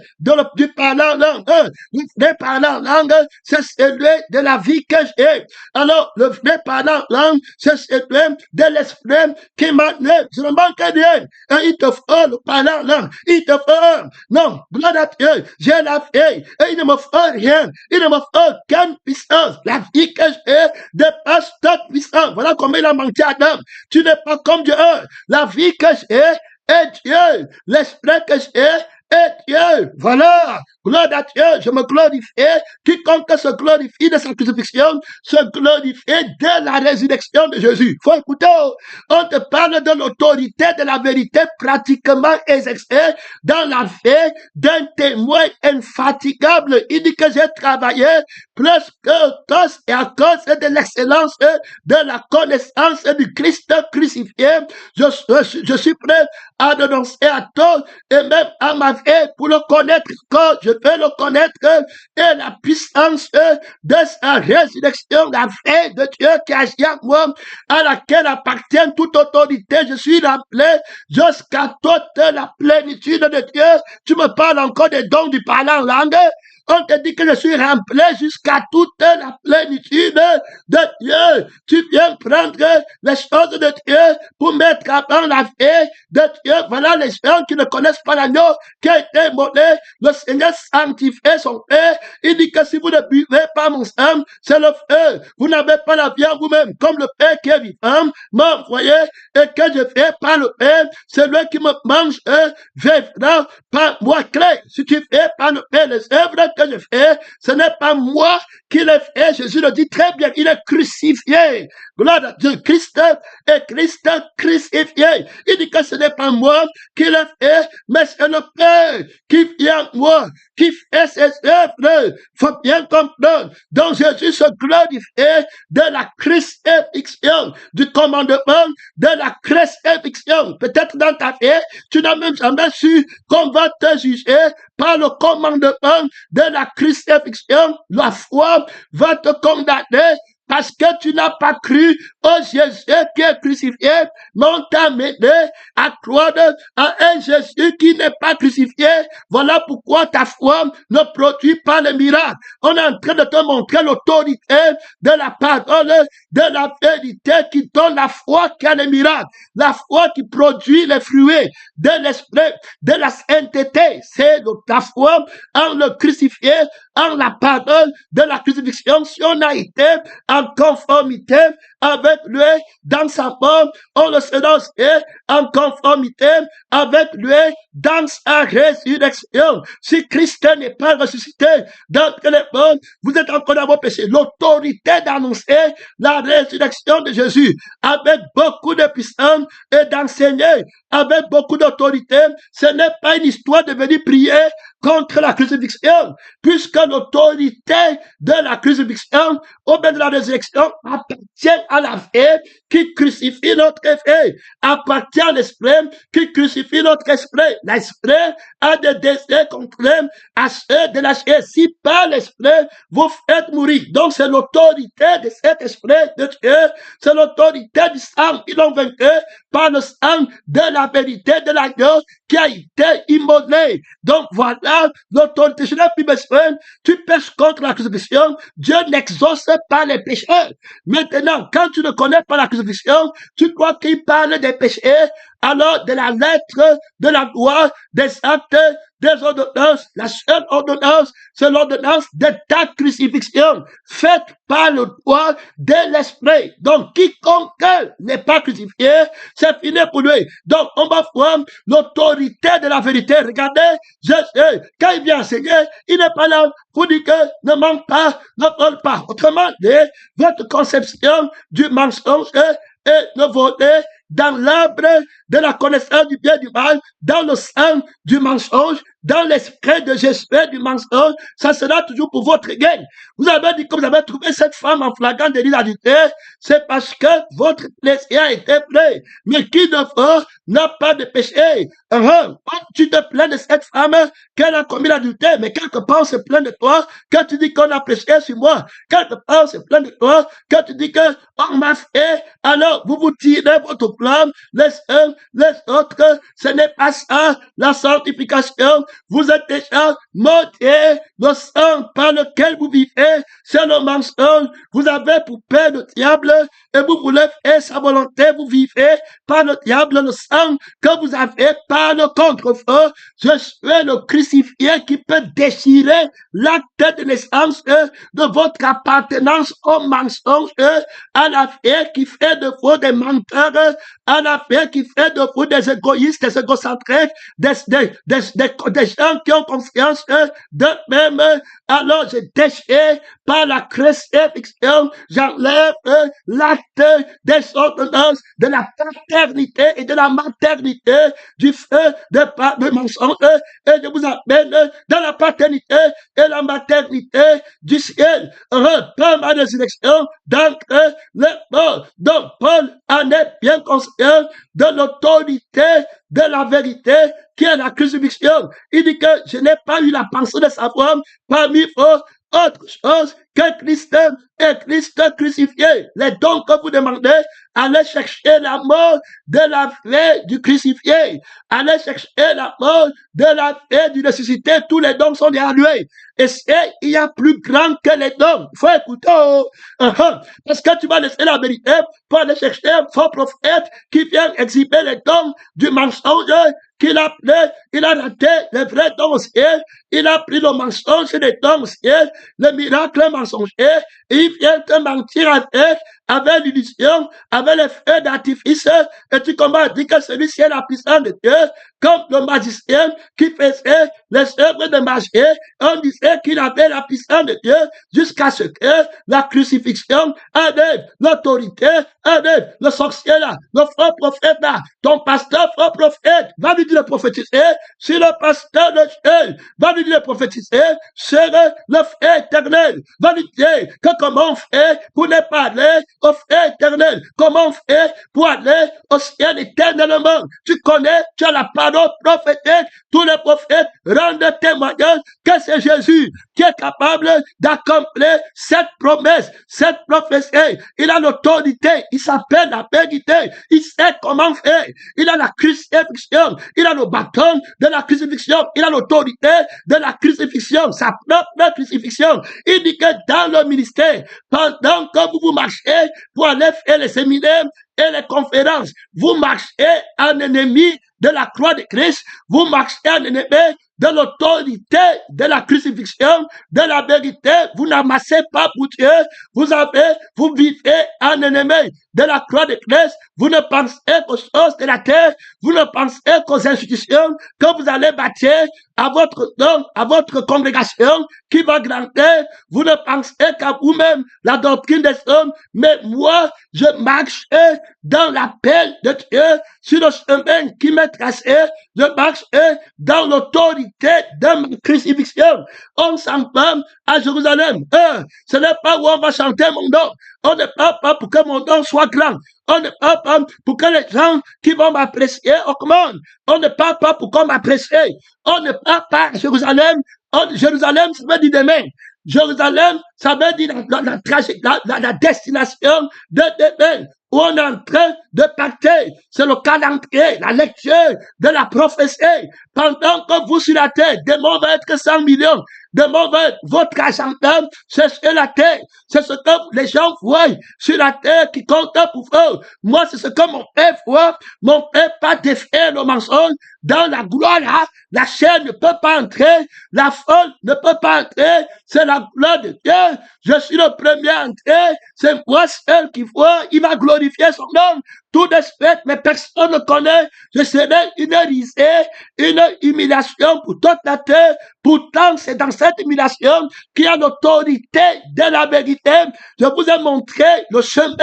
Speaker 1: du parlant langue. Le vrai parlant langue, c'est celui de la vie que j'ai. Alors, le vrai parlant langue, c'est celui de l'esprit qui m'anime. Je ne manque rien. Et il te faut le parlant langue. Il te faut. Non, gloire à Dieu. J'ai la vie. Et il ne me faut rien. Il ne me faut qu'une puissance. La vie que j'ai dépasse toute puissance. Voilà comment il a manqué à Adam. Tu n'es pas comme Dieu. La vie que j'ai est Dieu. L'esprit que j'ai est Dieu. Voilà. Gloire à Dieu. Je me glorifie. Quiconque se glorifie de sa crucifixion se glorifie de la résurrection de Jésus. Faut écouter. On te parle de l'autorité de la vérité pratiquement exercée dans la fait d'un témoin infatigable. Il dit que j'ai travaillé plus que tous et à cause de l'excellence de la connaissance du Christ crucifié. Je suis prêt à dénoncer à tous et même à ma vie pour le connaître quand je veux le connaître et la puissance de sa résurrection, la vraie de Dieu qui agit en moi, à laquelle appartient toute autorité. Je suis appelé jusqu'à toute la plénitude de Dieu. Tu me parles encore des dons du parlant en langue. On te dit que je suis rempli jusqu'à toute la plénitude de Dieu. Tu viens prendre les choses de Dieu pour mettre avant la vie de Dieu. Voilà les gens qui ne connaissent pas l'agneau qui a été immolé. Le Seigneur sanctifie son Père. Il dit que si vous ne buvez pas mon sang, c'est le feu. Vous n'avez pas la vie en vous-même, comme le Père qui est vivant m'a envoyé et que je fais par le Père. Celui qui me mange vivra par moi. Clé. Si tu fais par le Père les œuvres que je fais, ce n'est pas moi qui les fais. Jésus le dit très bien, il est crucifié. Gloire à Dieu, Christ est Christ crucifié. Il dit que ce n'est pas moi qui le fais, mais c'est le Père qui vient moi, qui fait ses œuvres. Faut bien comprendre. Donc Jésus se glorifiait de la crucifixion, du commandement de la crucifixion. Peut-être dans ta vie, tu n'as même jamais su qu'on va te juger par le commandement de la crucifixion. La foi va te condamner parce que tu n'as pas cru au Jésus qui est crucifié, mais on t'a amené à croire à un Jésus qui n'est pas crucifié. Voilà pourquoi ta foi ne produit pas le miracle. On est en train de te montrer l'autorité de la parole, de la vérité qui donne la foi qui a le miracle. La foi qui produit les fruits de l'esprit, de la sainteté. C'est la foi en le crucifié, en la parole de la crucifixion. Si on a été en conformité avec lui dans sa mort, on le sera en conformité avec lui dans sa résurrection. Si Christ n'est pas ressuscité d'entre les morts, vous êtes encore dans vos péchés. L'autorité d'annoncer la résurrection de Jésus avec beaucoup de puissance et d'enseigner avec beaucoup d'autorité, ce n'est pas une histoire de venir prier contre la crucifixion, puisque l'autorité de la crucifixion ou bien de la résurrection appartient à la vie qui crucifie notre vie, appartient à l'esprit qui crucifie notre esprit. L'esprit a des désirs contraires à ceux de la chair. Si par l'esprit vous faites mourir, donc c'est l'autorité de cet esprit de Dieu, c'est l'autorité du sang qui l'ont vaincu par le sang de la vérité de l'agneau qui a été immolé. Donc voilà l'autorité. Je n'ai plus besoin. Tu pêches contre la crucifixion. Dieu n'exauce pas les pécheurs. Maintenant, quand tu ne connais pas la crucifixion, tu crois qu'il parle des péchés, alors de la lettre, de la loi, des actes, des ordonnances. La seule ordonnance, c'est l'ordonnance de ta crucifixion, faite par le droit de l'esprit. Donc, quiconque n'est pas crucifié, c'est fini pour lui. Donc, on va voir l'autorité de la vérité. Regardez, quand il vient enseigner, il n'est pas là pour dire que ne manque pas, ne vole pas. Autrement dit, votre conception du mensonge est de voler dans l'arbre de la connaissance du bien et du mal, dans le sang du mensonge, dans l'esprit de Jésus du mensonge, ça sera toujours pour votre gain. Vous avez dit que vous avez trouvé cette femme en flagrant délit d'adultère, c'est parce que votre plaisir était prêt. Mais qui de vous n'a pas de péché? Tu te plains de cette femme qu'elle a commis l'adultère, mais quelque part on se plaint de toi quand tu dis qu'on a péché sur moi. Quelque part on se plaint de toi quand tu dis que on m'a fait, alors vous vous tirez votre flamme les uns, les autres. Ce n'est pas ça la sanctification. Vous êtes déjà mortier. Le sang par lequel vous vivez, c'est le mensonge. Vous avez pour père le diable et vous voulez faire sa volonté. Vous vivez par le diable. Le sang que vous avez par le contrefeu. Je suis le crucifié qui peut déchirer l'acte de naissance de votre appartenance au mensonge, à la vie qui fait de vous des menteurs, à la vie qui fait de vous des égoïstes, des égocentriques, des gens qui ont confiance d'eux-mêmes. Alors je déchire par la crucifixion, j'enlève l'acte des ordonnances de la paternité et de la maternité du feu de mensonge et je vous amène dans la paternité et la maternité du ciel. Par ma résurrection d'entre les morts. Donc Paul en est bien conscient de l'autorité de la vérité qui est la crucifixion. Il dit que je n'ai pas eu la pensée de savoir parmi vous autre chose que Christ et Christ crucifié. Les dons que vous demandez, allez chercher la mort de la vie du crucifié. Allez chercher la mort de la vie du ressuscité. Tous les dons sont dévalués. Et il y a plus grand que les dons. Il faut écouter. Parce que tu vas laisser la vérité pour aller chercher un faux prophète qui vient exhiber les dons du mensonge qu'il a pris. Il a raté les vrais dons au ciel. Il a pris le mensonge des dons au ciel, le miracle mensonger, et il vient te mentir avec l'illusion, avec les feux d'artifice, et tu commences à dire que celui-ci est la puissance de Dieu, comme le magicien qui faisait les œuvres de magie, on disait qu'il avait la puissance de Dieu, jusqu'à ce que la crucifixion arrive, l'autorité arrive, le sorcier là, le faux prophète là, ton pasteur faux prophète, va lui dire de prophétiser sur le pasteur de Dieu, va lui dire de prophétiser sur le feu éternel, va lui dire que comment on fait pour ne pas aller au feu éternel, comment on fait pour aller au ciel éternellement. Tu connais, tu as la parole prophétique, tous les prophètes rendent témoignage que c'est Jésus qui est capable d'accomplir cette promesse, cette prophétie. Il a l'autorité, il s'appelle la vérité, il sait comment faire, il a la crucifixion, il a le bâton de la crucifixion, il a l'autorité de la crucifixion, sa propre crucifixion. Il dit que dans le ministère, pendant que vous marchez pour aller faire les séminaires et les conférences, vous marchez en ennemi de la croix de Christ, vous marchez en ennemi de l'autorité de la crucifixion, de la vérité, vous n'amassez pas pour Dieu, vous vivez en ennemi de la croix de Christ, vous ne pensez qu'aux choses de la terre, vous ne pensez qu'aux institutions que vous allez bâtir à votre don, à votre congrégation qui va grandir, vous ne pensez qu'à vous-même, la doctrine des hommes, mais moi, je marche dans l'appel de Dieu, sur le chemin qui m'est tracé, je marche dans l'autorité de ma crucifixion. On s'en va à Jérusalem. Ce n'est pas où on va chanter mon nom. On ne parle pas pour que mon nom soit grand. On ne parle pas pour que les gens qui vont m'apprécier augmentent. On ne parle pas pour qu'on m'apprécie. On ne parle pas à Jérusalem. Jérusalem, ça veut dire demain. Jérusalem, ça veut dire la destination de demain, où on est en train de partir. C'est le calendrier, la lecture de la prophétie. Pendant que vous sur la terre, demain va être 100 millions. Demain va être votre agenda, c'est sur la terre. C'est ce que les gens voient sur la terre qui compte pour eux. Moi, c'est ce que mon père voit. Mon père pas défaire le mensonge. Dans la gloire là, la chair ne peut pas entrer, la folle ne peut pas entrer, c'est la gloire de Dieu. Je suis le premier à entrer, c'est moi seul qui voit, il va glorifier son nom. Tout de suite, mais personne ne connaît, je serai une risée, une humiliation pour toute la terre. Pourtant, c'est dans cette humiliation qu'il y a l'autorité de la vérité. Je vous ai montré le chemin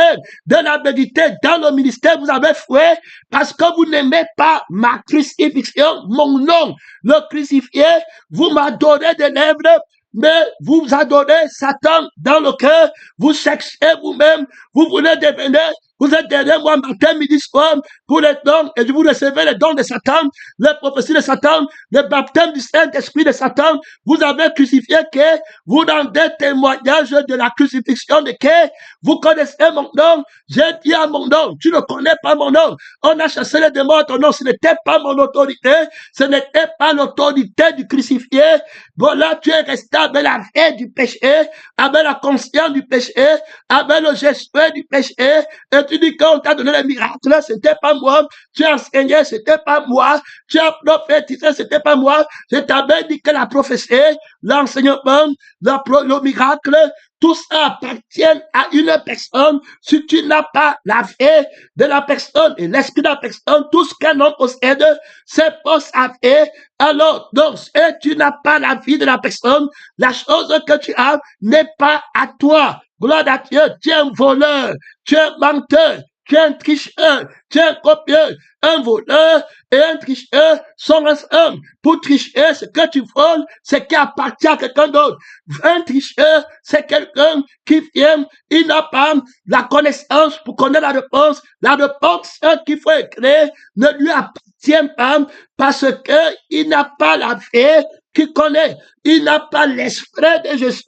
Speaker 1: de la vérité dans le ministère. Vous avez foué parce que vous n'aimez pas ma crucifixion, mon nom. Le crucifié, vous m'adorez des lèvres, mais vous adorez Satan dans le cœur. Vous cherchez vous-même, vous voulez devenir. Vous êtes derrière moi matin, midi, soir, pour les dons, et vous recevez les dons de Satan, les prophéties de Satan, le baptême du Saint-Esprit de Satan. Vous avez crucifié que vous rendez témoignage de la crucifixion de que vous connaissez mon nom. J'ai dit à mon nom, tu ne connais pas mon nom. On a chassé les démons à ton nom. Ce n'était pas mon autorité. Ce n'était pas l'autorité du crucifié. Voilà, tu es resté avec la haine du péché, avec la conscience du péché, avec le geste du péché, et tu dis qu'on t'a donné les miracles, c'était pas moi. Tu as enseigné, c'était pas moi. Tu as prophétisé, c'était pas moi. Je t'avais dit que la prophétie, l'enseignement, le miracle, tout ça appartient à une personne. Si tu n'as pas la vie de la personne et l'esprit de la personne, tout ce qu'un homme possède, c'est pour sa vie. Alors, donc, si tu n'as pas la vie de la personne, la chose que tu as n'est pas à toi. Gloire à Dieu, tu es un voleur, tu es un menteur, tu es un tricheur, tu es un copieur. Un voleur et un tricheur sont ensemble. Pour tricher, ce que tu voles, c'est qui appartient à quelqu'un d'autre. Un tricheur, c'est quelqu'un qui vient, il n'a pas la connaissance pour connaître la réponse. La réponse qu'il faut écrire ne lui appartient pas parce que il n'a pas la vie qu'il connaît. Il n'a pas l'esprit de Jésus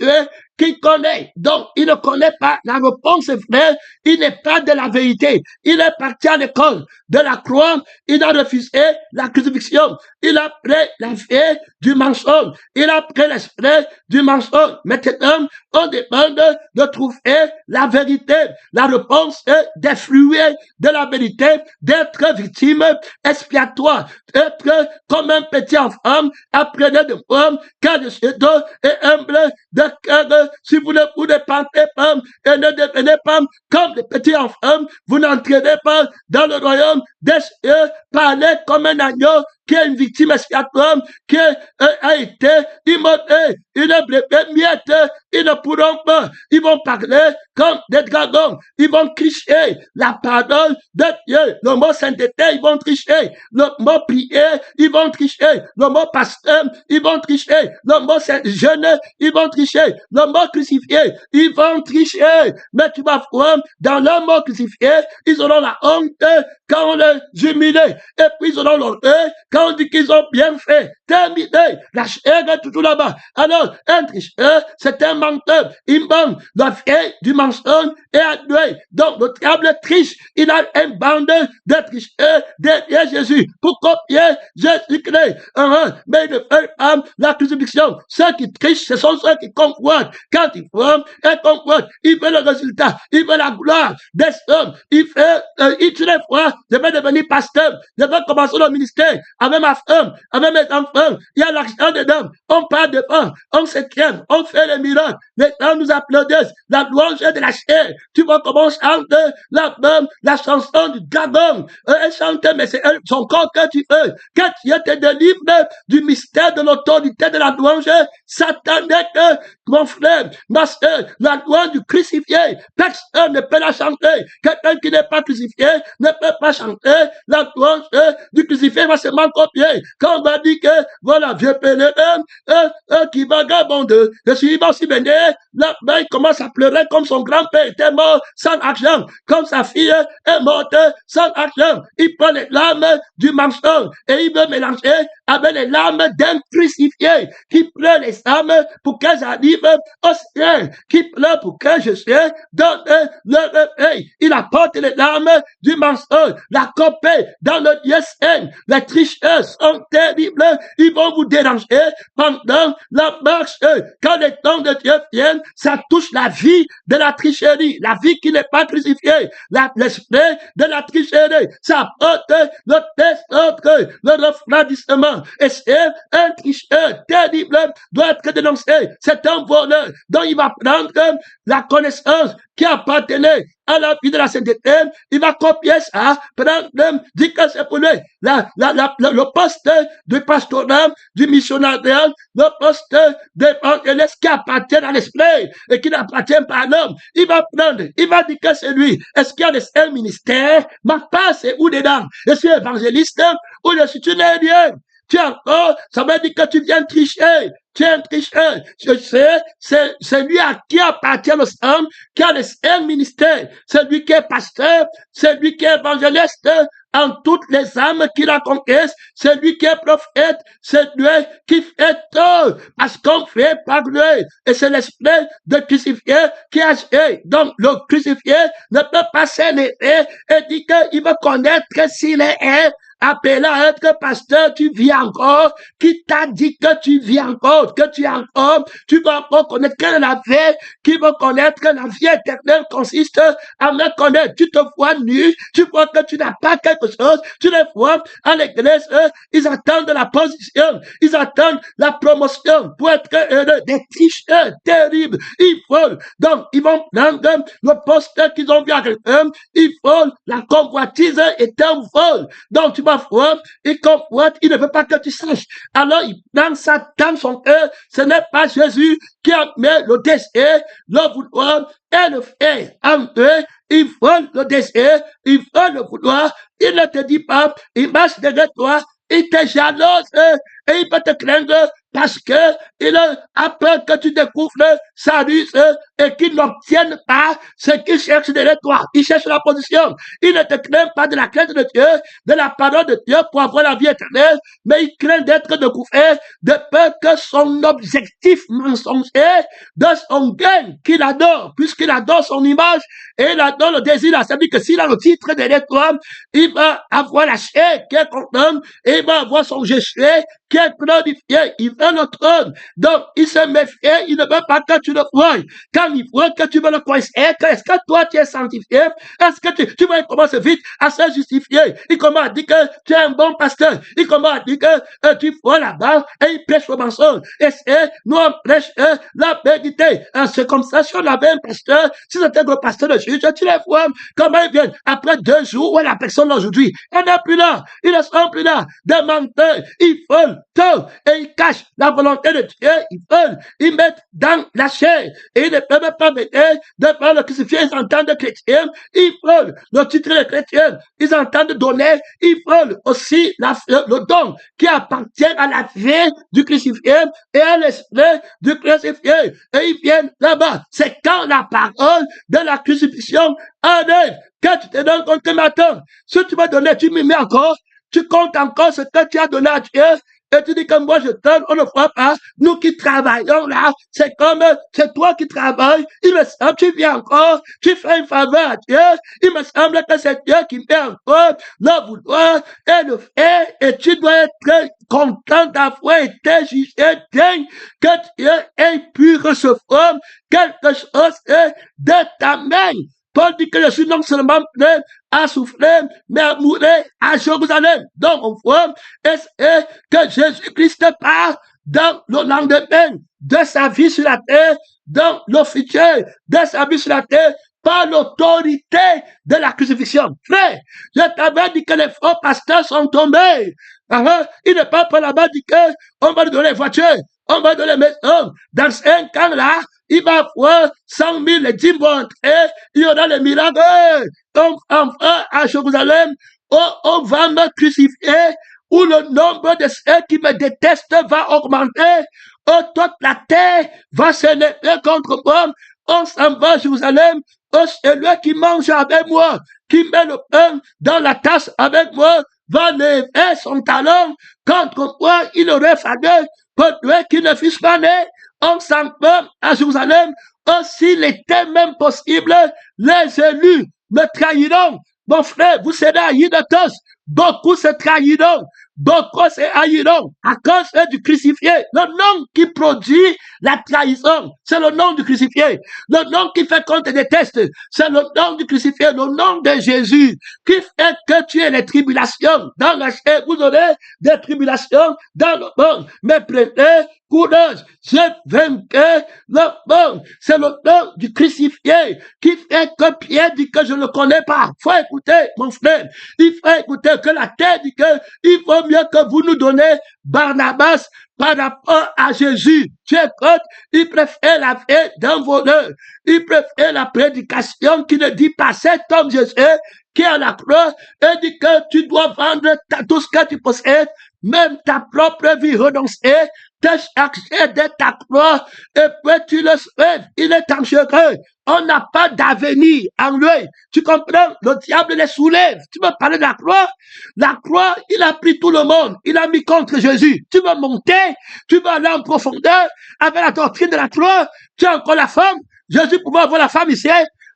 Speaker 1: qu'il connaît. Donc, il ne connaît pas la réponse vraie. Il n'est pas de la vérité. Il est parti à l'école de la croix. Il a refusé la crucifixion. Il a pris la vie du mensonge. Il a pris l'esprit du mensonge. Maintenant, on demande de trouver la vérité. La réponse est d'effluer de la vérité, d'être victime expiatoire, d'être comme un petit enfant. Apprenez de moi, car je suis doux et humble de cœur. Si vous ne vous repentez pas et ne devenez pas comme des petits enfants, vous n'entrerez pas dans le royaume des cieux. Parlez comme un agneau qui est une victime expiatoire, qui a été immolé, une brebis miette. Ils ne pourront pas, ils vont parler comme des dragons, ils vont tricher la parole de Dieu, le mot sainteté, ils vont tricher, le mot prière, ils vont tricher, le mot pasteur, ils vont tricher, le mot jeûne, ils vont tricher, le mot crucifié, ils vont tricher, mais tu vas voir, dans le mot crucifié, ils auront la honte quand on les humilie, et puis ils auront l'orgueil quand on dit qu'ils ont bien fait, terminé, la chair est toujours là-bas. Alors, un tricheur, c'est un menteur, il ment, la vie du mensonge est adoué. Donc, le diable triche, il a une bande de tricheurs derrière Jésus pour copier Jésus-Christ. Mais il ne fait pas la crucifixion. Ceux qui trichent, ce sont ceux qui convoitent. Quand ils font un convoite, il veut le résultat, il veut la gloire des hommes, il tue les fois je vais devenir pasteur, je vais commencer le ministère, avec ma femme, avec mes enfants, il y a l'argent dedans, on parle devant, on s'éclaire, on fait les miracles, les gens nous applaudissent, la louange de la chair, tu vois comment on chante la chanson du dragon, elle chante, mais c'est son corps que tu veux, quand Dieu te délivre du mystère de l'autorité de la louange, Satan n'est que, mon frère, ma soeur, la louange du crucifié, personne ne peut la chanter, quelqu'un qui n'est pas crucifié ne peut pas chanter la louange du crucifié, va seulement copier, quand on va dire que, voilà, vieux pèlerin, qui vagabonde, je suis aussi béni, là, il commence à pleurer comme son grand-père était mort sans argent, comme sa fille est morte sans argent, il prend les larmes du mensonge et il veut mélanger avec les larmes d'un crucifié qui pleure les larmes pour que j'arrive au ciel, qui pleure pour que je sois dans le réveil. Il apporte les larmes du mensonge, la copée dans le Dieu saint. Les tricheurs sont terribles, ils vont vous déranger pendant la marche. Quand les temps de Dieu viennent, ça touche la vie de la tricherie, la vie qui n'est pas crucifiée, l'esprit de la tricherie, ça porte le désordre, le refroidissement. Et c'est un tricheur terrible, doit être dénoncé. C'est un voleur dont il va prendre la connaissance qui appartenait à la vie de la sainteté, il va copier ça, prendre, dire que c'est pour lui. Le poste du pastorat, du missionnaire, le poste d'évangéliste qui appartient à l'esprit et qui n'appartient pas à l'homme, il va prendre, il va dire que c'est lui. Est-ce qu'il y a un ministère? Ma part, c'est où dedans? Je suis évangéliste ou je suis rien? Tu es encore, ça veut dire que tu viens tricher. Tu es un tricheur. Je sais, c'est lui à qui appartient le sang, qui a un ministère. C'est lui qui est pasteur, c'est lui qui est évangéliste en toutes les âmes qu'il a conquises. C'est lui qui est prophète, c'est lui qui fait tout. Parce qu'on fait par lui. Et c'est l'esprit de crucifié qui a agi. Donc, le crucifié ne peut pas s'élever et dire qu'il veut connaître s'il est appelé à être pasteur, tu vis encore, qui t'a dit que tu vis encore, que tu es encore, tu vas encore connaître quelle est la vie, qui va connaître que la vie éternelle consiste à me connaître. Tu te vois nu, tu vois que tu n'as pas quelque chose, tu les vois à l'église, ils attendent la position, ils attendent la promotion pour être heureux, des tricheurs terribles, ils volent. Donc, ils vont prendre le poste qu'ils ont vu à quelqu'un, ils volent, la convoitise est un vol. Donc, tu vas voir, il convoite, il ne veut pas que tu saches. Alors, il prend ça dans son cœur. Ce n'est pas Jésus qui a mis le désir, le vouloir et le faire en eux. Il veut le désir, il veut le vouloir. Il ne te dit pas, il marche derrière toi, il te jalouse et il peut te craindre parce que il a peur que tu découvres sa ruse et qu'il n'obtienne pas ce qu'il cherche derrière toi. Il cherche la position. Il ne te craint pas de la crainte de Dieu, de la parole de Dieu pour avoir la vie éternelle, mais il craint d'être découvert de peur que son objectif mensonger de son gain qu'il adore, puisqu'il adore son image et il adore le désir. Ça veut dire que s'il a le titre derrière toi, il va avoir la chair qui est contente et il va avoir son Jésus qui est glorifié, il veut le trône. Donc, il se méfie, il ne veut pas que tu le vois. Quand il voit que tu veux le coincer, est-ce que toi tu es sanctifié? Est-ce que tu vas commencer vite à se justifier? Il commence à dire que tu es un bon pasteur. Il commence à dire que tu vois là-bas et il prêche le mensonge. Et c'est, nous on prêche la vérité. C'est comme ça, si on avait un pasteur, si c'était le pasteur de juge, tu les vois comment ils viennent. Après 2 jours, où est la personne aujourd'hui? Elle n'est plus là. Ils ne sont plus là. Des menteurs, ils veulent tout et ils cachent la volonté de Dieu, ils mettent dans la chair et ils ne peuvent pas mettre devant le crucifié, ils entendent chrétien, ils veulent le titre de chrétien, ils entendent donner, ils veulent aussi le don qui appartient à la vie du crucifié et à l'esprit du crucifié et ils viennent là-bas. C'est quand la parole de la crucifixion arrive que tu te donnes compte que maintenant, si tu vas donner, tu me mets encore, tu comptes encore ce que tu as donné à Dieu. Et tu dis que moi je donne, on ne voit pas. Nous qui travaillons là, c'est comme, c'est toi qui travailles. Il me semble, tu viens encore, tu fais une faveur à Dieu. Il me semble que c'est Dieu qui met encore le vouloir et le faire. Et tu dois être content d'avoir été jugé digne, que Dieu ait pu recevoir quelque chose de ta main. Paul dit que je suis non seulement prêt à souffrir, mais à mourir à Jérusalem. Donc, mon frère, est-ce que Jésus-Christ part dans le lendemain de sa vie sur la terre, dans le futur de sa vie sur la terre, par l'autorité de la crucifixion. Frère, je t'avais dit que les faux pasteurs sont tombés. Il ne parle pas là-bas, dit qu'on va lui donner les voitures, on va lui donner les maisons. Dans 5 ans là, il va avoir 100 000, les 10 vont entrer, il y aura les miracles. Donc, enfin, à Jérusalem, on va me crucifier, où le nombre de ceux qui me détestent va augmenter, où toute la terre va s'élever contre moi. On s'en va à Jérusalem, celui qui mange avec moi, qui met le pain dans la tasse avec moi, va lever son talon contre moi. Il aurait fallu pour lui qui ne fût pas né. On s'en va à Jérusalem. S'il était même possible, les élus me trahiront. Mon frère, vous serez haïs de tous. Beaucoup se trahiront. Beaucoup se haïront à cause du crucifié. Le nom qui produit la trahison, c'est le nom du crucifié. Le nom qui fait qu'on te déteste, c'est le nom du crucifié, le nom de Jésus, qui fait que tu aies les tribulations dans la chair. Vous aurez des tribulations dans le monde. Mais prenez courage, je vainqurai le monde. C'est le nom du crucifié qui fait que Pierre dit que je ne le connais pas. Il faut écouter, mon frère. Il faut écouter que la terre dit que il vaut mieux que vous nous donnez Barnabas par rapport à Jésus. Tu écoutes, il préfère la vie d'un voleur. Il préfère la prédication qui ne dit pas cet homme Jésus qui est à la croix et dit que tu dois vendre tout ce que tu possèdes, même ta propre vie renoncer, te charger de ta croix et puis tu le souhaites. Il est dangereux. On n'a pas d'avenir en lui. Tu comprends? Le diable les soulève. Tu veux parler de la croix? La croix, il a pris tout le monde. Il a mis contre Jésus. Tu veux monter? Tu veux aller en profondeur avec la doctrine de la croix? Tu as encore la femme? Jésus pouvait avoir la femme ici.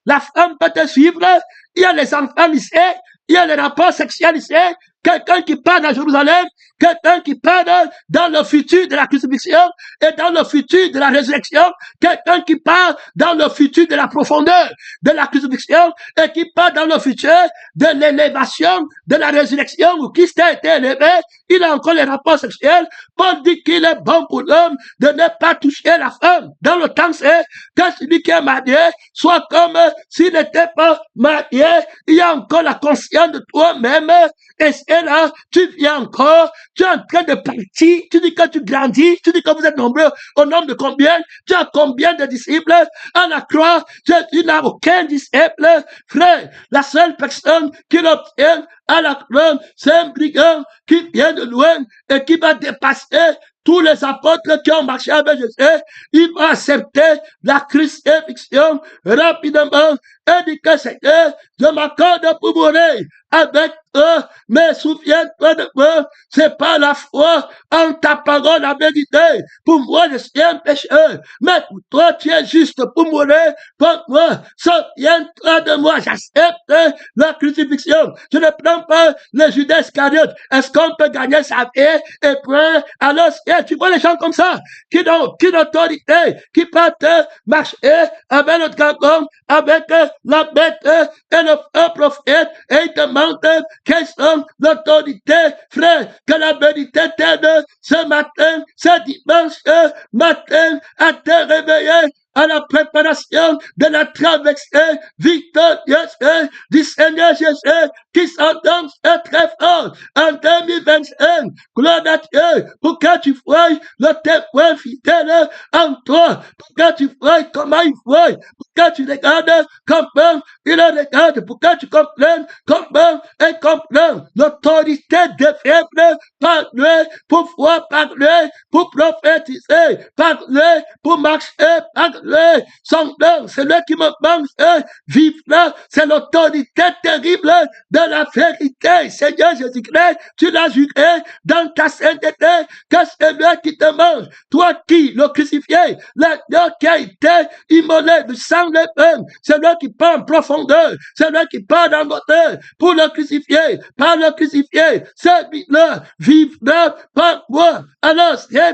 Speaker 1: La femme peut te suivre. Il y a les enfants ici. Il y a les rapports sexuels ici. Quelqu'un qui parle à Jérusalem, quelqu'un qui parle dans le futur de la crucifixion et dans le futur de la résurrection, quelqu'un qui parle dans le futur de la profondeur de la crucifixion et qui parle dans le futur de l'élévation de la résurrection où Christ a été élevé, il a encore les rapports sexuels. Paul dit qu'il est bon pour l'homme de ne pas toucher la femme. Dans le temps, c'est que celui qui est marié soit comme s'il n'était pas marié. Il y a encore la conscience de toi-même. Et c'est là, tu viens encore, tu es en train de partir, tu dis que tu grandis, tu dis que vous êtes nombreux, au nombre de combien, tu as combien de disciples à la croix, tu n'as aucun disciple, frère, la seule personne qui l'obtient à la croix, c'est un brigand qui vient de loin et qui va dépasser tous les apôtres qui ont marché avec Jésus. Il va accepter la crucifixion rapidement et dit que Seigneur, je m'accorde pour mourir avec eux, mais souviens-toi de moi, c'est pas la foi en ta parole la vérité. Pour moi, je suis un pécheur, mais pour toi, tu es juste pour mourir pour moi. Souviens-toi de moi, j'accepte la crucifixion. Je ne prends pas le Judas Iscariote. Est-ce qu'on peut gagner sa vie et puis, alors, tu vois les gens comme ça, qui n'ont aucune autorité, qui partent marcher avec le dragon, avec la bête et le faux prophète, et ils demandent quelles sont l'autorité, frère, que la vérité t'aide ce matin, ce dimanche matin, à te réveiller à la préparation de la traversée victorieuse du Seigneur Jésus qui s'annonce très fort en 2025. Gloire à Dieu, pour que tu vois le témoin fidèle en toi, pour que tu vois comment il voit, pour que tu regardes comment il regarde, pour que tu comprennes comment il comprend l'autorité des faibles par lui, pour voir par lui, pour prophétiser par lui, pour marcher par lui. Son nom, c'est lui qui me manque, vivre là, c'est l'autorité terrible de la vérité. Seigneur Jésus-Christ, tu l'as juré dans ta sainteté que c'est lui qui te mange. Toi qui, le crucifié, l'agneau qui a été immolé du sang de peine, c'est lui qui part en profondeur, c'est lui qui part dans l'auteur pour le crucifier, par le crucifié, celui-là, vivre là par moi. Alors, c'est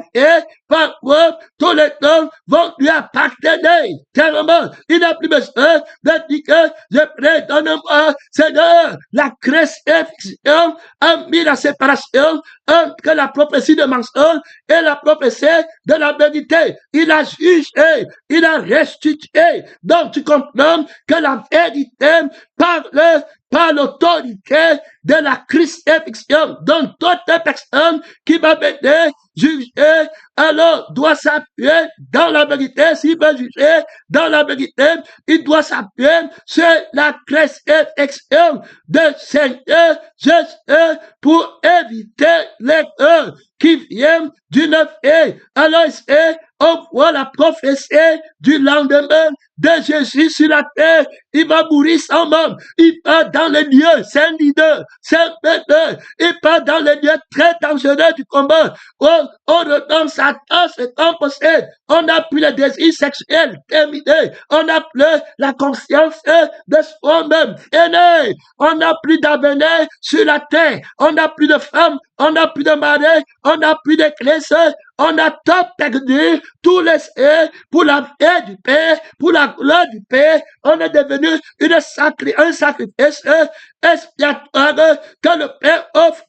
Speaker 1: parfois, tous les temps vont lui appartenir. Tellement, il n'a plus besoin de dire que je prie, donne-moi, Seigneur, la crucifixion a mis la séparation entre la prophétie de mensonge et la prophétie de la vérité. Il a jugé, il a restitué. Donc, tu comprends que la vérité parle par l'autorité de la crucifixion. Donc, toute personne qui va venir juger, alors doit s'appuyer dans la vérité. S'il veut juger dans la vérité, il doit s'appuyer sur la crucifixion de Seigneur Jésus pour éviter l'erreur qui vient du 9e. Alors, on voit la prophétie du lendemain de Jésus sur la terre. Il va mourir sans mort. Il va dans les lieux Saint-Leader, Saint-Pédeur. Il va dans les lieux très dangereux du combat. On redonne Satan, c'est impossible. On n'a plus le désir sexuel terminé. On n'a plus la conscience de soi-même. Aîné, on n'a plus d'avenir sur la terre. On n'a plus de femmes. On n'a plus de mari. On n'a plus d'église. On a tout perdu, tout laissé pour la paix du Père, pour la gloire du Père. On est devenu un sacrifice expiatoire que le Père offre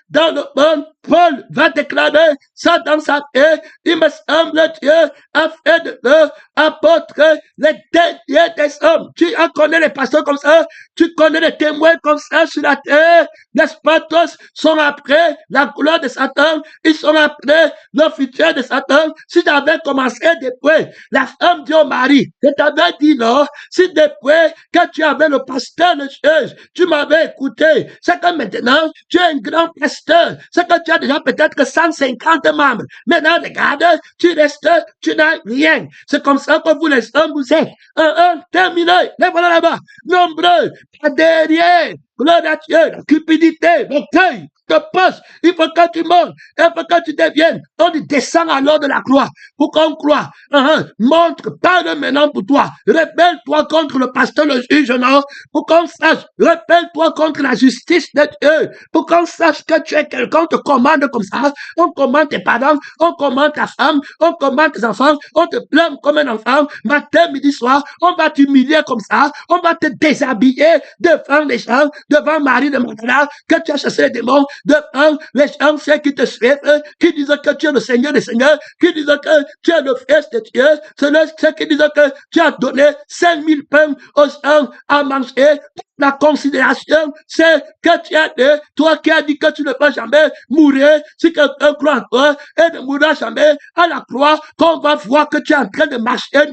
Speaker 1: dans le monde. Paul va déclarer ça dans sa paix. Il me semble, Dieu a fait de eux apôtres les derniers des hommes. Tu en connais les pasteurs comme ça, tu connais les témoins comme ça sur la terre. N'est-ce pas, tous sont après la gloire de Satan, ils sont après le futur de Satan. Si tu avais commencé depuis, la femme dit au mari, je t'avais dit non, si depuis que tu avais le pasteur de juge, tu m'avais écouté, c'est que maintenant, tu es un grand pasteur, c'est que tu as déjà peut-être 150 membres. Maintenant, regarde, tu restes, tu n'as rien. C'est comme ça que vous les hommes, vous êtes. Terminé. Les voilà là-bas. Nombreux, pas derrière. Gloire à Dieu, la cupidité, l'orgueil, te poste, il faut que tu montes, il faut que tu deviennes. On descend alors de la croix pour qu'on croit. Montre, parle maintenant pour toi. Rebelle-toi contre le pasteur, le juge, non? Pour qu'on sache. Rebelle-toi contre la justice de Dieu. Pour qu'on sache que tu es quelqu'un, on te commande comme ça. On commande tes parents, on commande ta femme, on commande tes enfants, on te plaint comme un enfant. Matin, midi, soir, on va t'humilier comme ça. On va te déshabiller devant les gens, devant Marie de Magdala, que tu as chassé les démons, devant les gens ceux qui te suivent, qui disent que tu es le Seigneur des Seigneurs, qui disent que tu es le Fils de Dieu, ceux qui disent que tu as donné 5000 pains aux gens à manger. La considération, c'est que tu as dit, toi qui as dit que tu ne vas jamais mourir, si quelqu'un croit en toi, et ne mourra jamais à la croix, qu'on va voir que tu es en train de marcher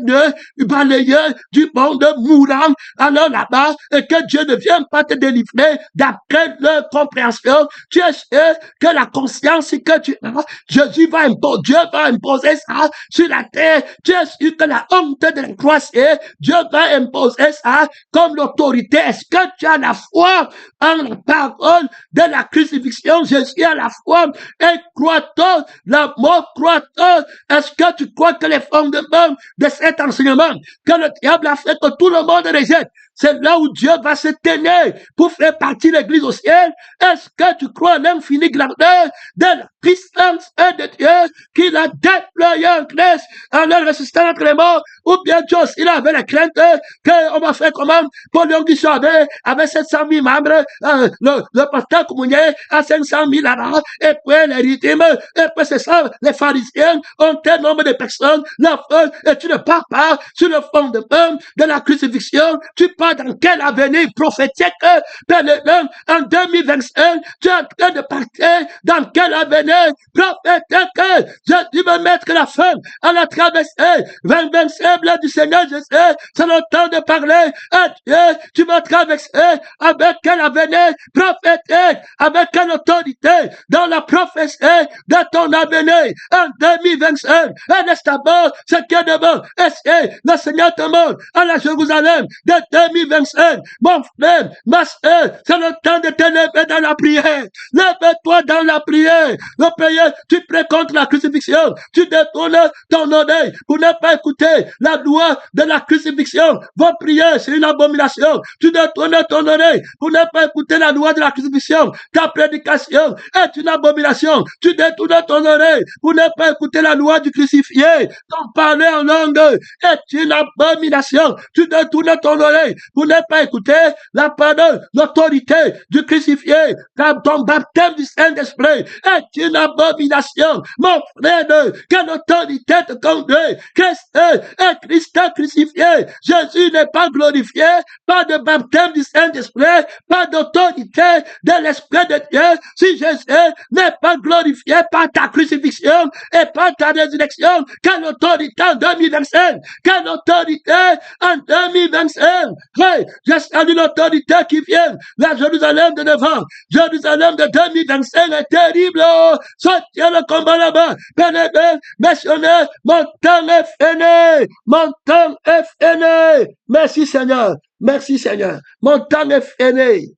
Speaker 1: balayer du monde mourant, alors là-bas, et que Dieu ne vient pas te délivrer d'après leur compréhension. Tu es sûr que la conscience que tu as, Jésus va imposer, Dieu va imposer ça sur la terre. Tu es sûr que la honte de la croix, Dieu va imposer ça comme l'autorité. Est-ce que tu as la foi en la parole de la crucifixion? Jésus a la foi et croit-on la mort, croit-on? Est-ce que tu crois que les fondements de cet enseignement que le diable a fait que tout le monde rejette, c'est là où Dieu va se tenir pour faire partie de l'église au ciel? Est-ce que tu crois à l'infini grandeur de la puissance de Dieu qu'il a déployé en Christ en le ressuscitant entre les morts? Ou bien Dieu aussi avait la crainte qu'on va faire comment? Paul Guichon avait 700 000 membres, le pasteur Communier a 500 000 là, et puis les rythmes, et puis c'est ça, les pharisiens ont tel nombre de personnes, la foi, et tu ne pars pas sur le fondement de la crucifixion, tu pars dans quel avenir prophétique, en 2025, tu es en train de partir dans quel avenir prophétique? Jésus veut mettre la fin à la traversée, 2025, du Seigneur Jésus, c'est le temps de parler à Dieu, tu vas traverser avec quel avenir prophétique, avec quelle autorité dans la prophétie de ton avenir en 2025. Et laisse d'abord ce qui est devant. Est-ce que le Seigneur te montre à la Jérusalem de 2025? Mon frère, ma soeur, c'est le temps de te lever dans la prière. Lève-toi dans la prière. le payer, tu pries contre la crucifixion, tu détournes ton oreille pour ne pas écouter la loi de la crucifixion. Vos prières, c'est une abomination. Tu détournes ton oreille pour ne pas écouter la loi de la crucifixion. Ta prédication est une abomination. Tu détournes ton oreille pour ne pas écouter la loi du crucifié. Ton parler en langue est une abomination. Tu détournes ton oreille pour ne pas écouter la parole, l'autorité du crucifié. Ton baptême du Saint-Esprit est une abomination. Mon frère, quelle autorité te conduit? Christ est Christ crucifié. Jésus n'est pas glorifié. Pas de baptême du Saint-Esprit. Pas d'autorité de l'Esprit de Dieu. Si Jésus n'est pas glorifié par ta crucifixion et par ta résurrection, quelle autorité en 2025? Quelle autorité en 2025? Oui, je salue l'autorité qui vient. La Jérusalem de devant. Jérusalem de 2025 est terrible. Sortez le combat là-bas. Pénétrez, missionnaires, mon temps est fini. Mon temps est fini. Merci Seigneur. Merci Seigneur. Mon temps est fini.